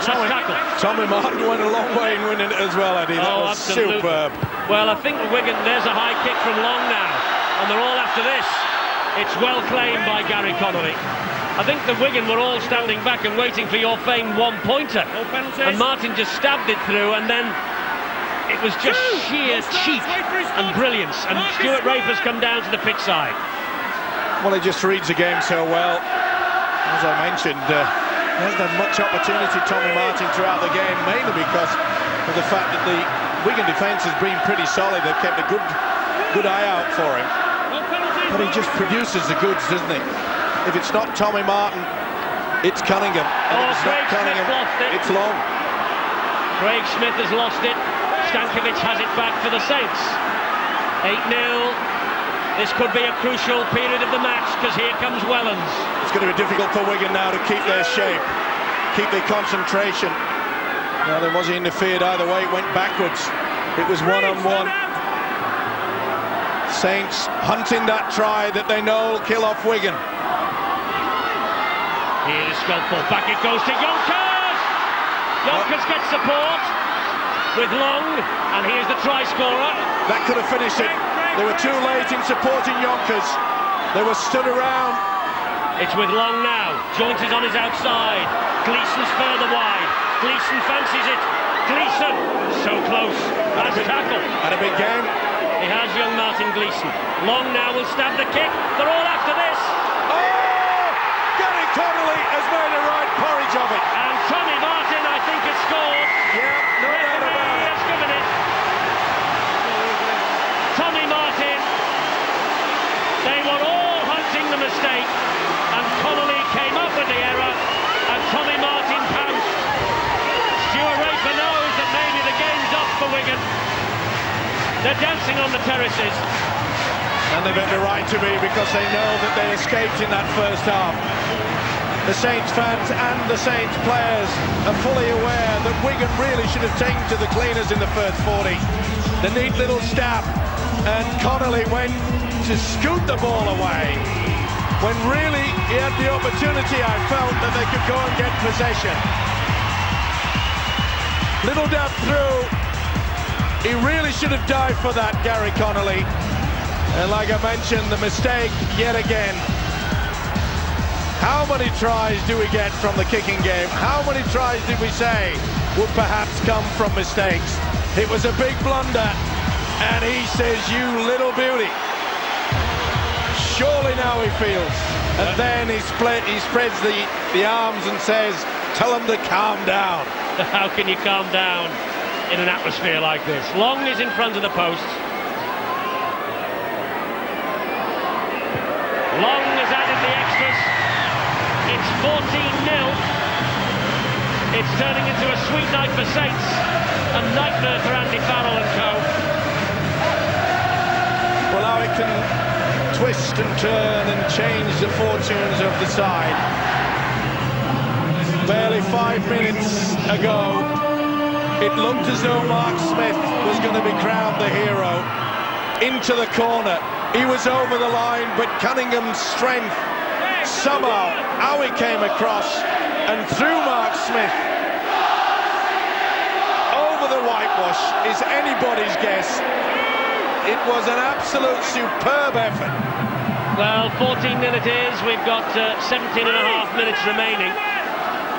Tommy Martin went a long way in winning it as well, Eddie. That was absolutely superb. Well, I think Wigan, there's a high kick from Long now, and they're all after this. It's well claimed by Gary Connolly. I think the Wigan were all standing back and waiting for your famed one-pointer. And Martin just stabbed it through, and then it was just sheer cheek and brilliance. And Stuart Raper's come down to the pitch side. Well, he just reads the game so well. As I mentioned, he hasn't had much opportunity, Tommy Martin, throughout the game, mainly because of the fact that the Wigan defence has been pretty solid. They've kept a good eye out for him. But he just produces the goods, doesn't he? If it's not Tommy Martin, it's Cunningham. And if it's not Cunningham, it's Long. Craig Smith has lost it. Stankovic has it back for the Saints. 8-0. This could be a crucial period of the match, because here comes Wellens. It's going to be difficult for Wigan now to keep their shape, keep their concentration. Now, there wasn't interfered either way. It went backwards. It was one-on-one. Saints hunting that try that they know will kill off Wigan. Here's Sculpel. Back it goes to Yonkers. Yonkers gets support with Long, and here's the try scorer. That could have finished it. They were too late in supporting Yonkers. They were stood around. It's with Long now. Joint is on his outside. Gleeson's further wide. Gleeson fancies it. Gleeson, so close. That's a tackle. Had a big game. He has, young Martin Gleeson. Long now will stab the kick. They're all after this. Oh! Gary Connolly has made a right porridge of it. And Tommy Martin, I think, has scored. Yeah, no doubt about it. He has given it. Tommy Martin. They were all hunting the mistake, and Connolly came up with the error, and Tommy Martin pounced. Stuart Raper knows that maybe the game's up for Wigan. They're dancing on the terraces. And they've every right to be, because they know that they escaped in that first half. The Saints fans and the Saints players are fully aware that Wigan really should have taken to the cleaners in the first 40. The neat little stab, and Connolly went to scoot the ball away when really he had the opportunity, I felt, that they could go and get possession. Little dab through. He really should have dived for that, Gary Connolly. And like I mentioned, the mistake yet again. How many tries do we get from the kicking game? How many tries did we say would perhaps come from mistakes? It was a big blunder, and he says, "You little beauty." Surely now he feels. And then he spreads the arms and says, "Tell them to calm down." How can you calm down in an atmosphere like this? Long is in front of the post. Long has added the extras. It's 14-0. It's turning into a sweet night for Saints. A nightmare for Andy Farrell and co. Well, how it can twist and turn and change the fortunes of the side. Barely 5 minutes ago, it looked as though Mark Smith was going to be crowned the hero. Into the corner. He was over the line, but Cunningham's strength, somehow, how he came across and through Mark Smith over the whitewash is anybody's guess. It was an absolute superb effort. Well, 14-0 it is. We've got 17.5 minutes remaining.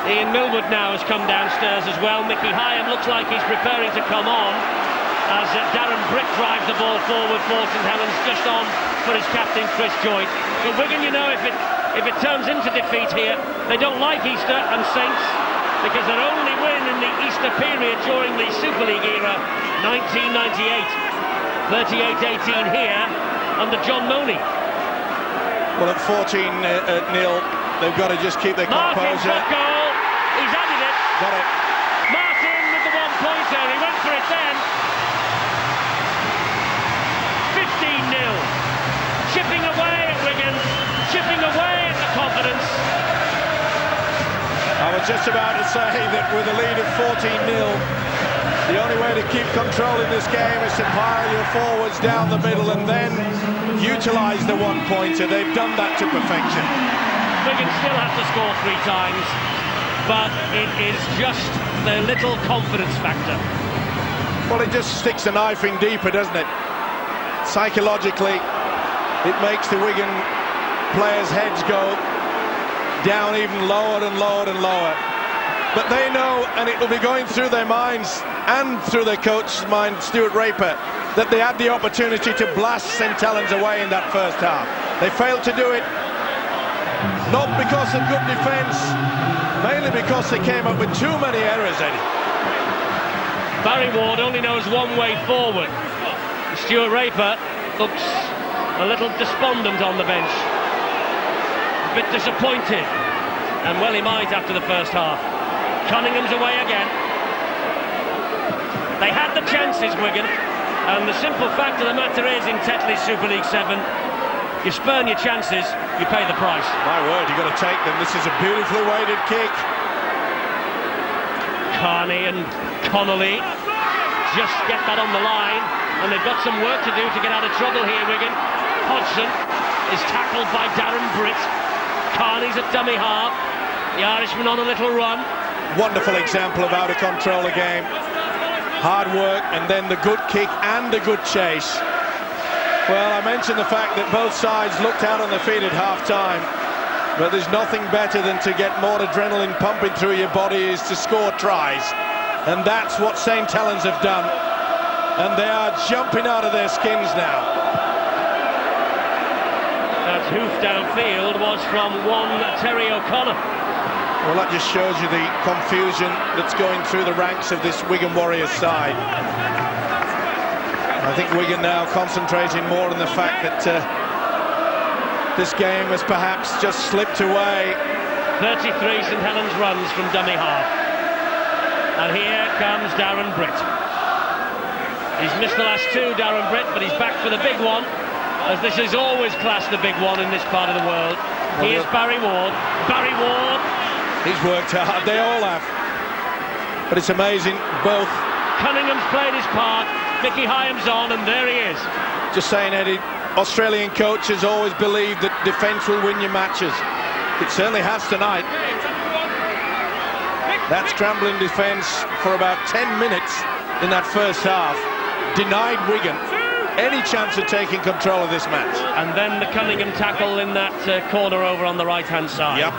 Ian Millwood now has come downstairs as well. Mickey Hyam looks like he's preparing to come on as Darren Brick drives the ball forward for St Helens, just on for his captain Chris Joynt. But Wigan, you know, if it turns into defeat here, they don't like Easter and Saints, because their only win in the Easter period during the Super League era, 1998, 38-18 here under John Mooney. Well, at 14-0, they've got to just keep their composure. Martin's got goal. He's added it. Got it. Martin with the one-pointer. He went for it then. 15-0. Chipping away at Wigan. Chipping away at the confidence. I was just about to say that with a lead of 14-0, the only way to keep control in this game is to pile your forwards down the middle and then utilise the one-pointer. They've done that to perfection. Wigan still have to score 3 times, but it is just their little confidence factor. Well, it just sticks the knife in deeper, doesn't it? Psychologically, it makes the Wigan players' heads go down even lower and lower and lower. But they know, and it will be going through their minds and through their coach's mind, Stuart Raper, that they had the opportunity to blast St Helens away in that first half. They failed to do it, not because of good defence, mainly because they came up with too many errors, Eddie. Barry Ward only knows one way forward. Stuart Raper looks a little despondent on the bench. A bit disappointed. And well, he might after the first half. Cunningham's away again. They had the chances, Wigan. And the simple fact of the matter is, in Tetley's Super League 7, you spurn your chances, you pay the price. My word, you've got to take them. This is a beautifully weighted kick. Carney and Connolly just get that on the line, and they've got some work to do to get out of trouble here, Wigan. Hodgson is tackled by Darren Britt. Carney's at dummy half. The Irishman on a little run. Wonderful example of how to control a game. Hard work, and then the good kick and the good chase. Well, I mentioned the fact that both sides looked out on their feet at half-time, but there's nothing better than to get more adrenaline pumping through your body is to score tries. And that's what St Helens have done. And they are jumping out of their skins now. That hoof downfield was from one Terry O'Connor. Well, that just shows you the confusion that's going through the ranks of this Wigan Warriors side. I think Wigan now concentrating more on the fact that this game has perhaps just slipped away. 33 St Helens runs from dummy half. And here comes Darren Britt. He's missed the last two, Darren Britt, but he's back for the big one, as this is always classed the big one in this part of the world. Here's Barry Ward. Barry Ward. He's worked hard, they all have. But it's amazing, both. Cunningham's played his part, Mickey Hyam's on, and there he is. Just saying, Eddie, Australian coaches always believe that defence will win your matches. It certainly has tonight. That scrambling defence for about 10 minutes in that first half denied Wigan any chance of taking control of this match. And then the Cunningham tackle in that corner over on the right-hand side. Yep.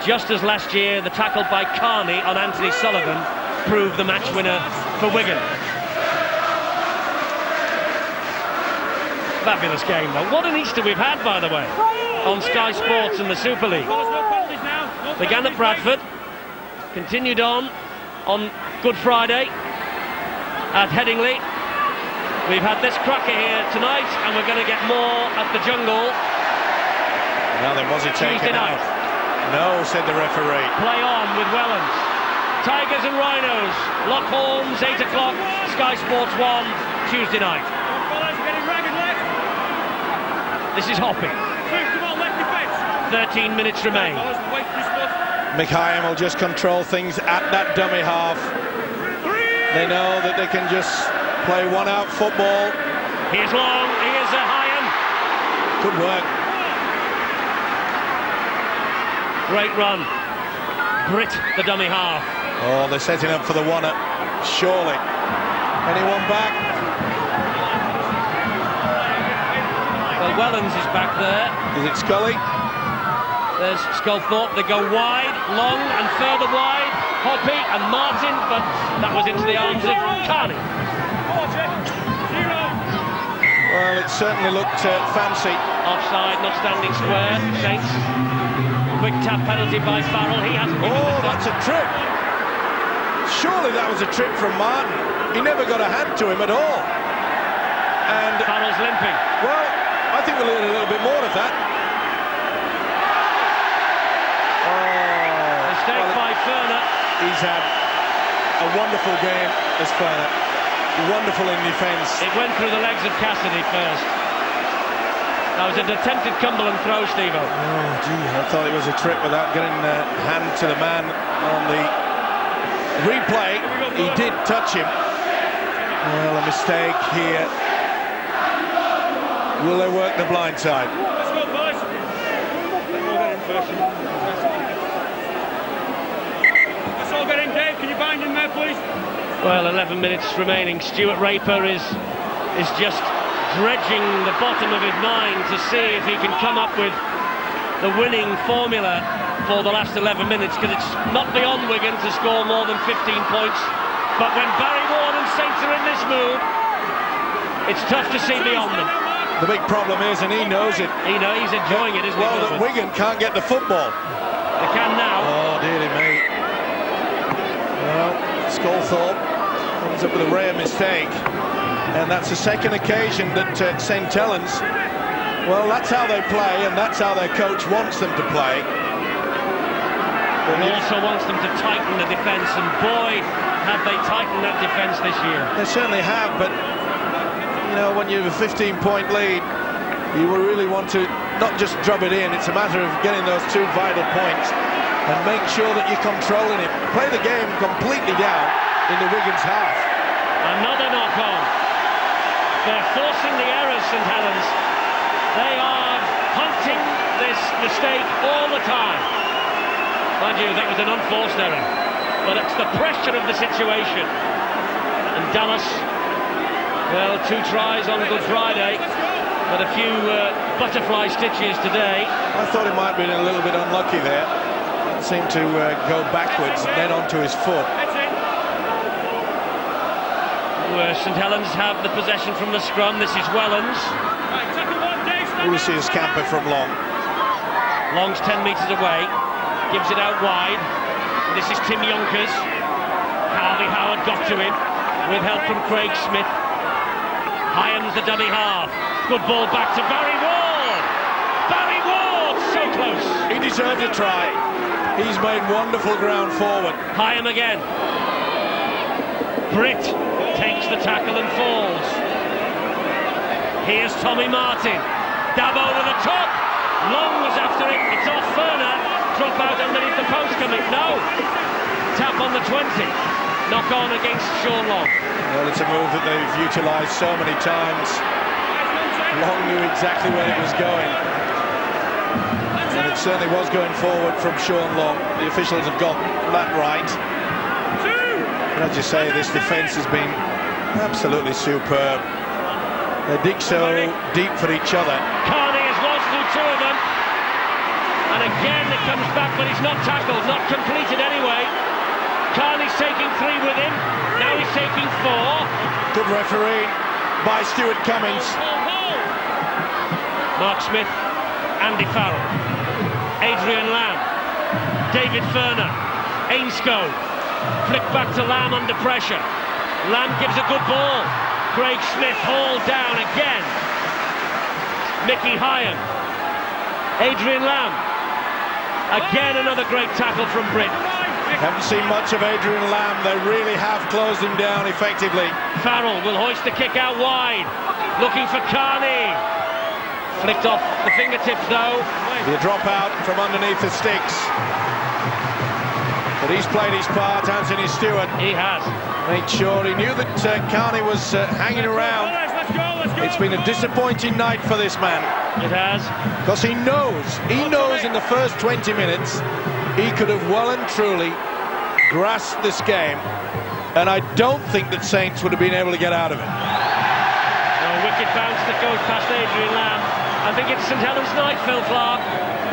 Just as last year, the tackle by Carney on Anthony Sullivan proved the match winner for Wigan. Fabulous game, though. What an Easter we've had, by the way, on Sky Sports and the Super League. Began at Bradford, continued on Good Friday at Headingley. We've had this cracker here tonight, and we're going to get more at the Jungle. Now then, was he taken out? No, said the referee. Play on with Wellens. Tigers and Rhinos. Lock Holmes, 8 o'clock. Sky Sports 1, Tuesday night. This is Hopping. 13 minutes remain. Mick Hyam will just control things at that dummy half. They know that they can just play one-out football. Here's Long. Here's Hyam. Good work. Great run. Britt, the dummy half. Oh, they're setting up for the one-up. Surely. Anyone back? Well, Wellens is back there. Is it Scully? There's Sculthorpe. They go wide, long and further wide. Hoppy and Martin, but that was into the arms of Carney. Well, it certainly looked fancy. Offside, not standing square. Saints. Quick tap penalty by Farrell. He hasn't given this up. That's a trip. Surely that was a trip from Martin. He never got a hand to him at all. And Farrell's limping. Well, I think we'll need a little bit more of that. Mistake by Ferner. He's had a wonderful game as Ferner. Wonderful in defence. It went through the legs of Cassidy first. That was an attempted Cumberland throw, Steve-O. Oh, gee, I thought it was a trip without getting a hand to the man on the replay. He did touch him. Well, a mistake here. Will they work the blind side? Let's go, boys. Let's all get in, Dave. Can you bind in there, please? Well, 11 minutes remaining. Stuart Raper is just dredging the bottom of his mind to see if he can come up with the winning formula for the last 11 minutes, because it's not beyond Wigan to score more than 15 points. But when Barry Ward and Saints are in this mood, it's tough to see beyond them. The big problem is, and he knows it. He's enjoying it, isn't he? Well, that Wigan can't get the football. They can now. Oh, dearie me. Well, Sculthorpe Ends up with a rare mistake. And that's the second occasion that St. Helens, well, that's how they play, and that's how their coach wants them to play. But he also wants them to tighten the defence, and boy, have they tightened that defence this year. They certainly have, but, you know, when you have a 15-point lead, you will really want to not just drop it in, it's a matter of getting those 2 vital points and make sure that you're controlling it. Play the game completely down in the Wigan's half. Another knock-on. They're forcing the errors, St. Helens. They are hunting this mistake all the time. Mind you, that was an unforced error. But it's the pressure of the situation. And Dallas, well, 2 tries on Good Friday, but a few butterfly stitches today. I thought he might have been a little bit unlucky there. Seemed to go backwards and then onto his foot. St. Helens have the possession from the scrum. This is Wellens. We see a scamper from Long. Long's 10 metres away. Gives it out wide. This is Tim Yonkers. Harvey Howard got to him with help from Craig Smith. Hyams the dummy half. Good ball back to Barry Ward. Barry Ward, so close. He deserved a try. He's made wonderful ground forward. Hyam again. Britt takes the tackle and falls. Here's Tommy Martin. Dab over the top. Long was after it. It's off Ferner. Drop out underneath the post coming. No. Tap on the 20. Knock on against Sean Long. Well, it's a move that they've utilised so many times. Long knew exactly where it was going. And it certainly was going forward from Sean Long. The officials have got that right. And as you say, this defence has been absolutely superb. They dig so deep for each other. Carney has lost through 2 of them. And again it comes back, but he's not tackled, not completed anyway. Carney's taking 3 with him. Now he's taking 4. Good referee by Stuart Cummins. Mark Smith, Andy Farrell, Adrian Lamb, David Ferner, Ainscough. Flick back to Lamb under pressure. Lamb gives a good ball. Craig Smith hauled down again. Mickey Hyam. Adrian Lamb. Again another great tackle from Britt. Haven't seen much of Adrian Lamb. They really have closed him down effectively. Farrell will hoist the kick out wide. Looking for Carney. Flicked off the fingertips though. The drop out from underneath the sticks. But he's played his part, Anthony Stewart. He has. Made sure he knew that Carney was hanging around. It's been a disappointing night for this man. It has. Because he knows in the first 20 minutes he could have well and truly grasped this game. And I don't think that Saints would have been able to get out of it. A wicked bounce that goes past Adrian Lamb. I think it's St. Helens night, Phil Clark.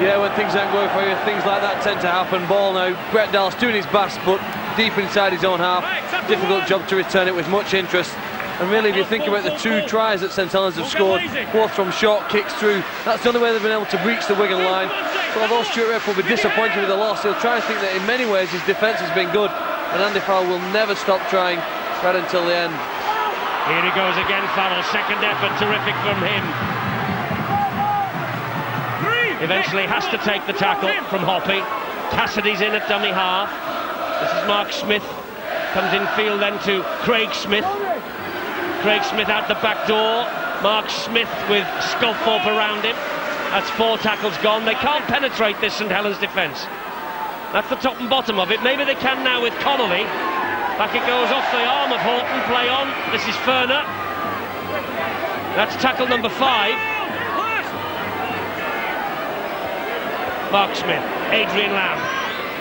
Yeah, when things aren't going for you, things like that tend to happen. Ball now, Brett Dallas doing his best, but deep inside his own half. Difficult job to return it with much interest. And really, if you think about the 2 tries that St. Helens have scored, both from short kicks through, that's the only way they've been able to breach the Wigan line. So although Stuart Rape will be disappointed with the loss, he'll try and think that in many ways his defence has been good, and Andy Farrell will never stop trying right until the end. Here he goes again, Farrell. Second effort, terrific from him. Eventually has to take the tackle from Hoppy. Cassidy's in at dummy half. This is Mark Smith. Comes in field then to Craig Smith. Craig Smith out the back door. Mark Smith with Sculthorpe around him. That's 4 tackles gone. They can't penetrate this St. Helens defence. That's the top and bottom of it. Maybe they can now with Connolly. Back it goes off the arm of Horton. Play on. This is Ferner. That's tackle number 5. Mark Smith, Adrian Lamb,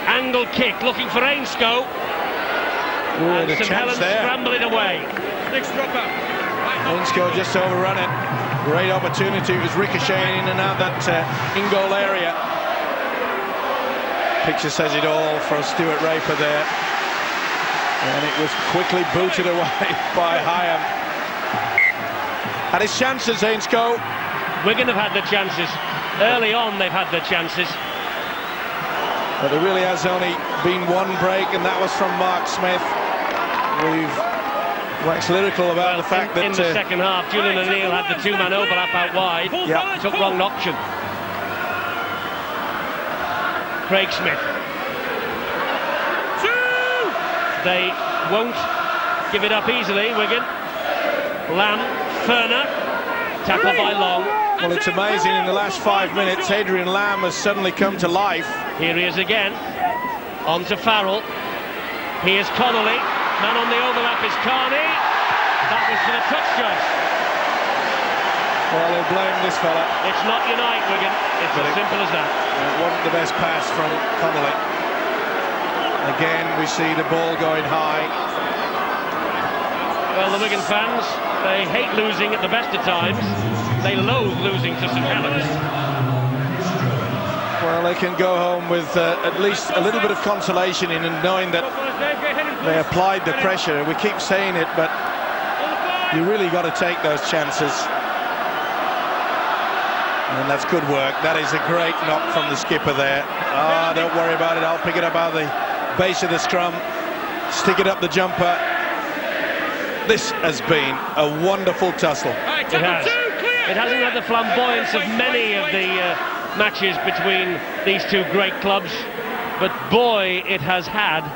angle kick, looking for Ainscough. And St. Helens scramble it away. Ainscough just overrun it. Great opportunity. It was ricocheting in and out that in-goal area. Picture says it all for Stuart Raper there. And it was quickly booted away by Hyam. Had his chances, Ainscough. Wigan have had the chances. Early on, they've had their chances. But there really has only been 1 break, and that was from Mark Smith. We've wax lyrical about the fact that in the second half, Julian O'Neill had the two-man overlap out wide. Yeah. Took wrong option. Craig Smith. They won't give it up easily, Wigan. Lamb, Ferner, tackled by Long. Well, it's amazing, in the last 5 minutes, Adrian Lamb has suddenly come to life. Here he is again. On to Farrell. Here's Connolly. Man on the overlap is Carney. That was for the touch judge. Well, they'll blame this fella. It's not Unite, Wigan. It's as simple as that. It wasn't the best pass from Connolly. Again, we see the ball going high. Well, the Wigan fans, they hate losing at the best of times. They loathe losing to St Helens. Well, they can go home with at least a little bit of consolation in knowing that they applied the pressure. We keep saying it, but you really got to take those chances. And that's good work. That is a great knock from the skipper there. Ah, don't worry about it. I'll pick it up out of the base of the scrum, stick it up the jumper. This has been a wonderful tussle. It has. It hasn't had the flamboyance of many of the matches between these two great clubs, but boy, it has had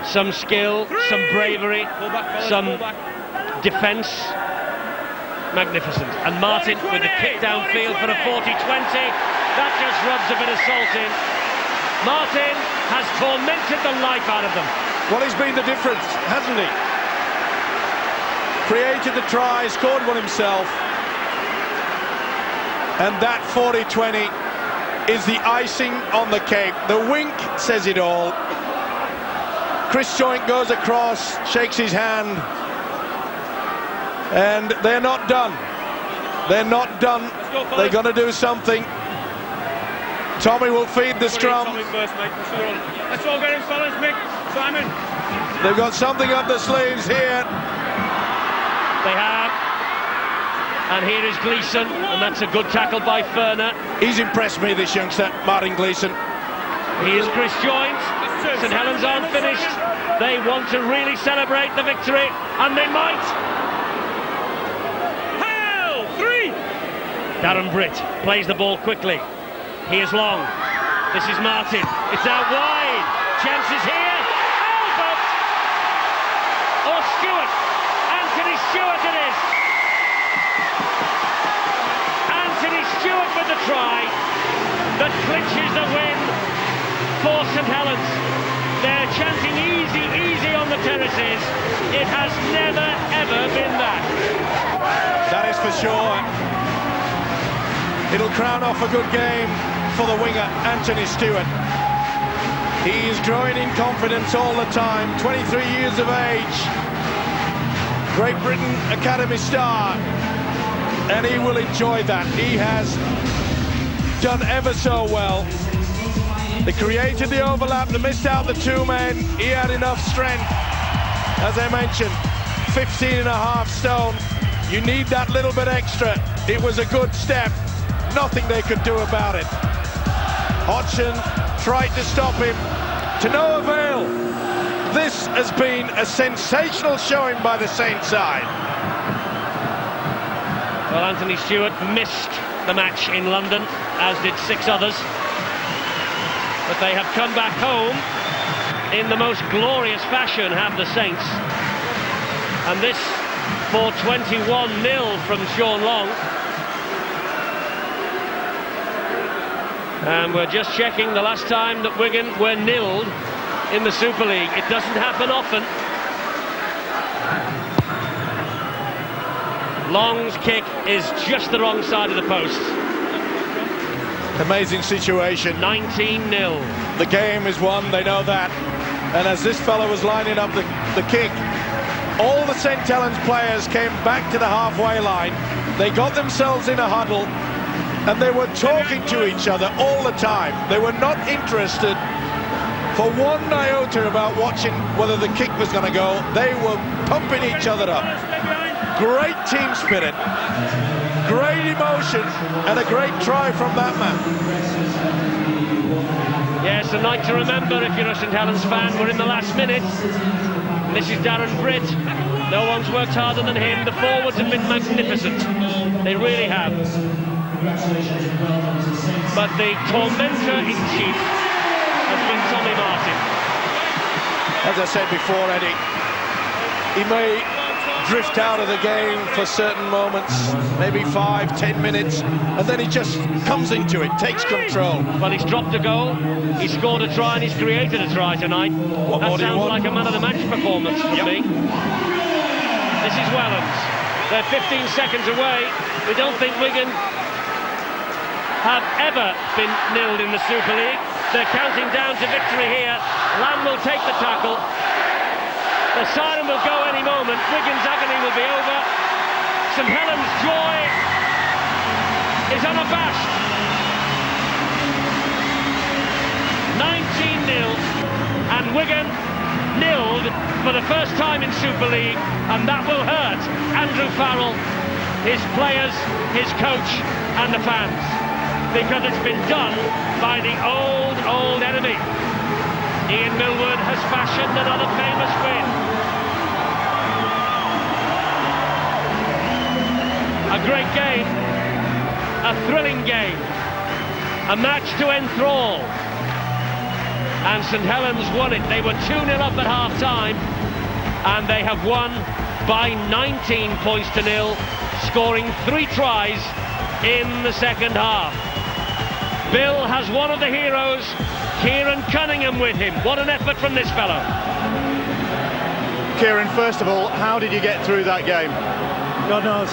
some skill, some bravery, some defence. Magnificent. And Martin with the kick downfield for a 40-20. That just rubs a bit of salt in. Martin has tormented the life out of them. Well, he's been the difference, hasn't he? Created the try, scored one himself. And that 40-20 is the icing on the cake. The wink says it all. Chris Joint goes across, shakes his hand. And they're not done. They're not done. They're going to do something. Tommy will feed the scrum. Let's all get in silence, Mick. Simon. They've got something up their sleeves here. They have. And here is Gleeson, and that's a good tackle by Ferner. He's impressed me, this youngster, Martin Gleeson. Here's Chris Joint. St Helens aren't finished. They want to really celebrate the victory, and they might. Darren Britt plays the ball quickly. Here's Long. This is Martin. It's out wide. Chances here. Albert! Or Stewart. Anthony Stewart it is. Anthony Stewart with the try that clinches the win for St Helens. They're chanting easy, easy on the terraces. It has never, ever been that. That is for sure. It'll crown off a good game for the winger, Anthony Stewart. He is growing in confidence all the time, 23 years of age. Great Britain Academy star. And he will enjoy that. He has done ever so well. They created the overlap, they missed out the two men. He had enough strength. As I mentioned, 15.5 stone. You need that little bit extra. It was a good step. Nothing they could do about it. Hodgson tried to stop him, to no avail. This has been a sensational showing by the Saints side. Well, Anthony Stewart missed the match in London, as did 6 others. But they have come back home in the most glorious fashion, have the Saints. And this for 21-0 from Sean Long. And we're just checking the last time that Wigan were nilled in the Super League. It doesn't happen often. Long's kick is just the wrong side of the post. Amazing situation. 19-0. The game is won, they know that. And as this fellow was lining up the kick, all the St Helens players came back to the halfway line. They got themselves in a huddle. And they were talking to each other all the time. They were not interested for one iota about watching whether the kick was going to go. They were pumping each other up. Great team spirit, great emotion, and a great try from that man. Yes, a night to remember if you're a St Helens fan. We're in the last minute. This is Darren Britt. No one's worked harder than him. The forwards have been magnificent. They really have. But the tormentor in chief has been Tommy Martin. As I said before, Eddie, he may drift out of the game for certain moments, maybe 5-10 minutes, and then he just comes into it, takes control. Well, he's dropped a goal, he's scored a try, and he's created a try tonight. That sounds like a man of the match performance for me. This is Wellens. They're 15 seconds away. We don't think Wigan have ever been nilled in the Super League. They're counting down to victory here. Lamb will take the tackle. The siren will go any moment. Wigan's agony will be over. St Helens' joy is unabashed. 19-0, and Wigan nilled for the first time in Super League, and that will hurt Andrew Farrell, his players, his coach, and the fans, because it's been done by the old enemy. Ian Millward has fashioned another famous win. A great game, a thrilling game, a match to enthrall. And St Helens won it. They were 2-0 up at half-time, and they have won by 19 points to nil, scoring 3 tries in the second half. Bill has one of the heroes, Kieran Cunningham, with him. What an effort from this fellow. Kieran, first of all, how did you get through that game? God knows.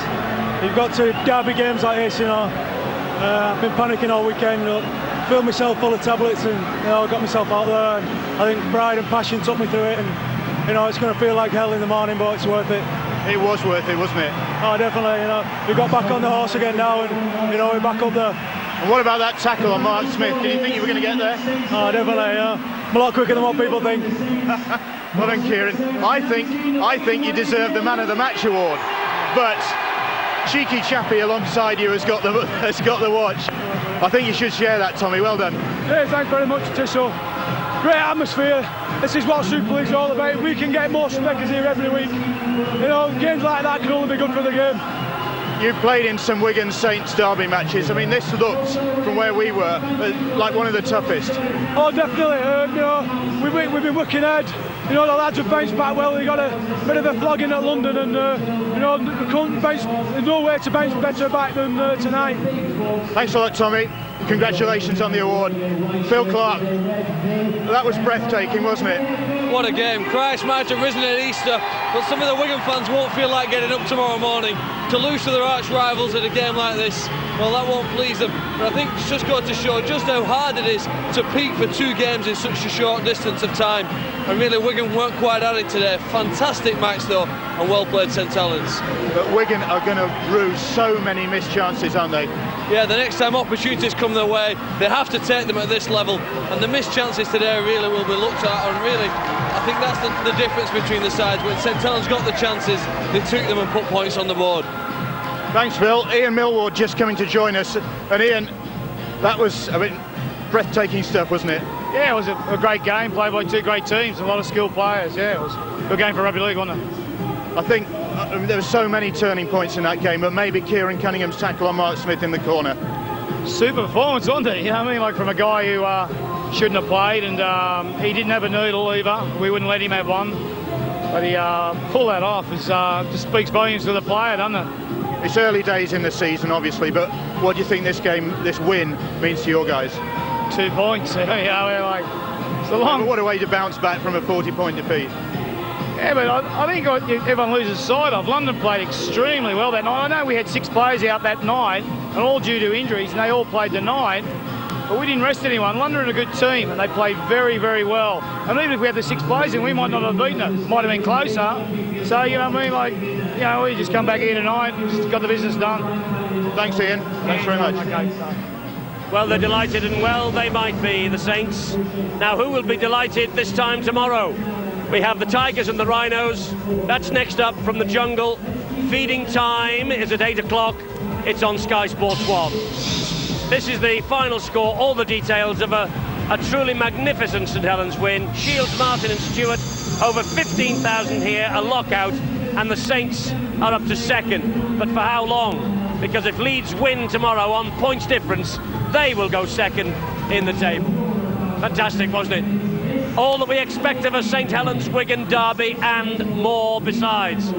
You've got to derby games like this, you know. I've been panicking all weekend, you know, filled myself full of tablets and, you know, got myself out there. And I think pride and passion took me through it, and, you know, it's going to feel like hell in the morning, but it's worth it. It was worth it, wasn't it? Oh, definitely, you know. We got back on the horse again now, and, you know, we're back up there. And what about that tackle on Mark Smith? Did you think you were going to get there? Oh, definitely, I'm a lot quicker than what people think. Well done, Kieran. I think you deserve the Man of the Match award, but cheeky chappy alongside you has got the watch. I think you should share that, Tommy. Well done. Yeah, thanks very much, Tissot. Great atmosphere. This is what Super League's all about. We can get more spectators here every week. You know, games like that can only be good for the game. You played in some Wigan Saints derby matches. I mean, this looked, from where we were, like one of the toughest. Oh, definitely. You know, we've been working hard. You know, the lads have bounced back well. They got a bit of a flogging at London, and you know, there's no way to bounce better back than tonight. Thanks a lot, Tommy. Congratulations on the award. Phil Clark, that was breathtaking, wasn't it? What a game. Christ might have risen at Easter, but some of the Wigan fans won't feel like getting up tomorrow morning. To lose to their arch rivals at a game like this, well, that won't please them. But I think it's just got to show just how hard it is to peak for 2 games in such a short distance of time. And really, Wigan weren't quite at it today. Fantastic match, though, and well played, St Helens. But Wigan are going to rue so many missed chances, aren't they? Yeah, the next time opportunities come their way, they have to take them at this level. And the missed chances today really will be looked at. And really, I think that's the difference between the sides. When St Helens got the chances, they took them and put points on the board. Thanks, Phil. Ian Millward just coming to join us. And Ian, that was, I mean, breathtaking stuff, wasn't it? Yeah, it was a great game, played by 2 great teams, a lot of skilled players. Yeah, it was a good game for rugby league, wasn't it? I think there were so many turning points in that game, but maybe Kieran Cunningham's tackle on Mark Smith in the corner. Super performance, wasn't it? You know what I mean? Like, from a guy who shouldn't have played, and he didn't have a needle either. We wouldn't let him have one. But he pulled that off. It just speaks volumes to the player, doesn't it? It's early days in the season, obviously, but what do you think this game, this win, means to your guys? 2 points. Yeah, we're like, it's a long. What a way to bounce back from a 40-point defeat. Yeah, but I think everyone loses sight of. London played extremely well that night. I know we had 6 players out that night, and all due to injuries, and they all played tonight. But we didn't rest anyone. London are a good team, and they played very, very well. And even if we had the 6 players in, we might not have beaten it. Might have been closer. So, you know what I mean? Like, you know, we just come back here tonight, just got the business done. Thanks, Ian. Thanks very much. Okay, so. Well, they're delighted, and well they might be, the Saints. Now, who will be delighted this time tomorrow? We have the Tigers and the Rhinos. That's next up from the jungle. Feeding time is at 8 o'clock. It's on Sky Sports 1. This is the final score, all the details of a truly magnificent St Helens win. Shields, Martin and Stewart, over 15,000 here, a lockout, and the Saints are up to second. But for how long? Because if Leeds win tomorrow on points difference, they will go second in the table. Fantastic, wasn't it? All that we expect of a St Helens Wigan derby and more besides.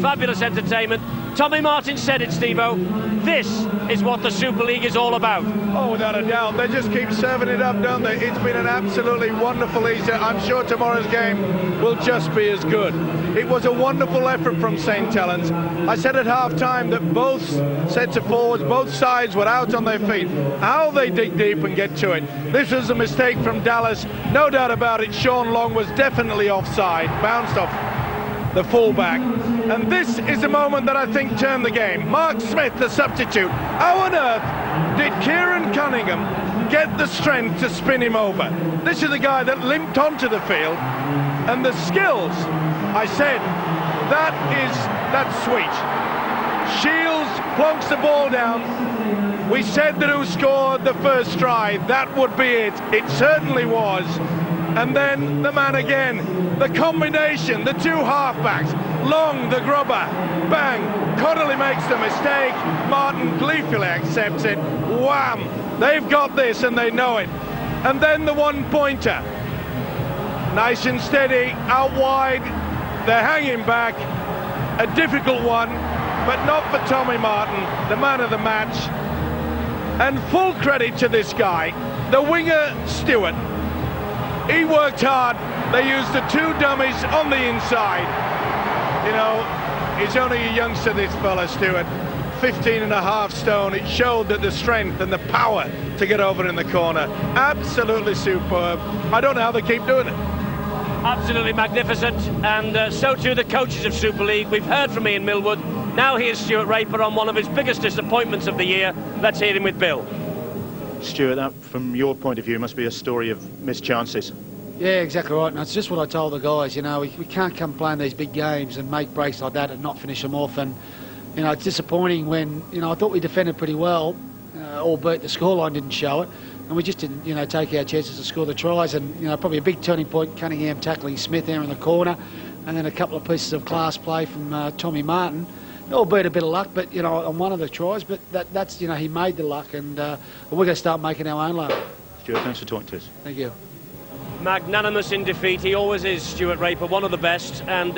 Fabulous entertainment. Tommy Martin said it, Steve-O. This is what the Super League is all about. Oh, without a doubt. They just keep serving it up, don't they? It's been an absolutely wonderful Easter. I'm sure tomorrow's game will just be as good. It was a wonderful effort from St Helens. I said at half-time that both sets of forwards, both sides were out on their feet. How they dig deep and get to it. This was a mistake from Dallas. No doubt about it, Sean Long was definitely offside, bounced off the fullback. And this is a moment that I think turned the game. Mark Smith, the substitute. How on earth did Kieran Cunningham get the strength to spin him over? This is a guy that limped onto the field, and the skills, I said, that's sweet. Shields plonks the ball down. We said that who scored the first try, that would be it. It certainly was. And then the man again, the combination, the two halfbacks, Long, the grubber, bang, Connolly makes the mistake, Martin gleefully accepts it, wham, they've got this and they know it. And then the one-pointer, nice and steady, out wide, they're hanging back, a difficult one, but not for Tommy Martin, the man of the match. And full credit to this guy, the winger Stewart. He worked hard. They used the two dummies on the inside. You know, he's only a youngster, this fella, Stewart. 15.5 stone. It showed that the strength and the power to get over in the corner. Absolutely superb. I don't know how they keep doing it. Absolutely magnificent. And so too the coaches of Super League. We've heard from Ian Millwood. Now here's Stuart Raper on one of his biggest disappointments of the year. Let's hear him with Bill. Stuart, that from your point of view must be a story of missed chances. Yeah, exactly right. And it's just what I told the guys, you know, we can't come playing these big games and make breaks like that and not finish them off. And, you know, it's disappointing when, you know, I thought we defended pretty well, albeit the scoreline didn't show it. And we just didn't, you know, take our chances to score the tries. And, you know, probably a big turning point, Cunningham tackling Smith there in the corner. And then a couple of pieces of class play from Tommy Martin. Albeit a bit of luck, but, you know, on one of the tries. But that's, you know, he made the luck. And we're going to start making our own luck. Stuart, thanks for talking to us. Thank you. Magnanimous in defeat, he always is, Stuart Raper, one of the best. And,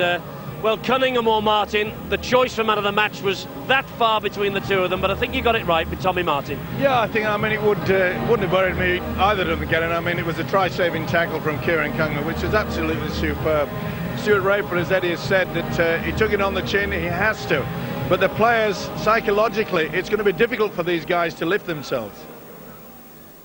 well, Cunningham or Martin, the choice for man of the match was that far between the two of them, but I think you got it right with Tommy Martin. Yeah, I think, I mean, it wouldn't have worried me either of them getting. I mean, it was a try-saving tackle from Kieran Cunningham, which is absolutely superb. Stuart Raper, as Eddie has said, that he took it on the chin, he has to. But the players, psychologically, it's going to be difficult for these guys to lift themselves.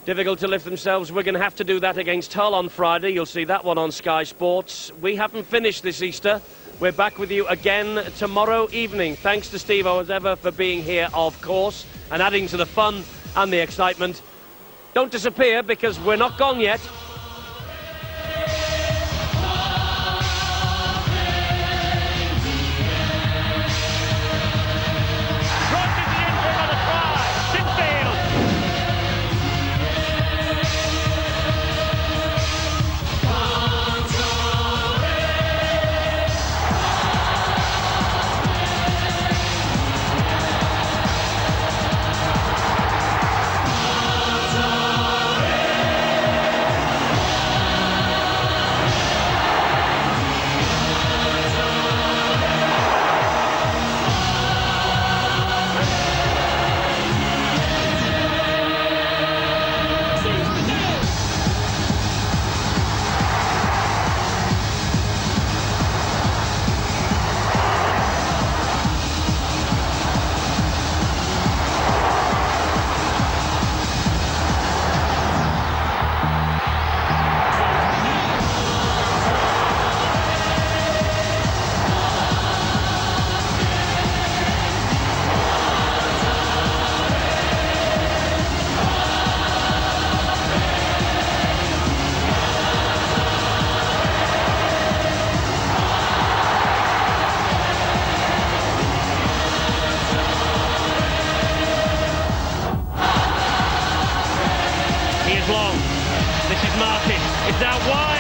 Difficult to lift themselves. We're going to have to do that against Hull on Friday. You'll see that one on Sky Sports. We haven't finished this Easter. We're back with you again tomorrow evening. Thanks to Steve-O, as ever, for being here, of course, and adding to the fun and the excitement. Don't disappear, because we're not gone yet. Long. This is Martin. It's out wide.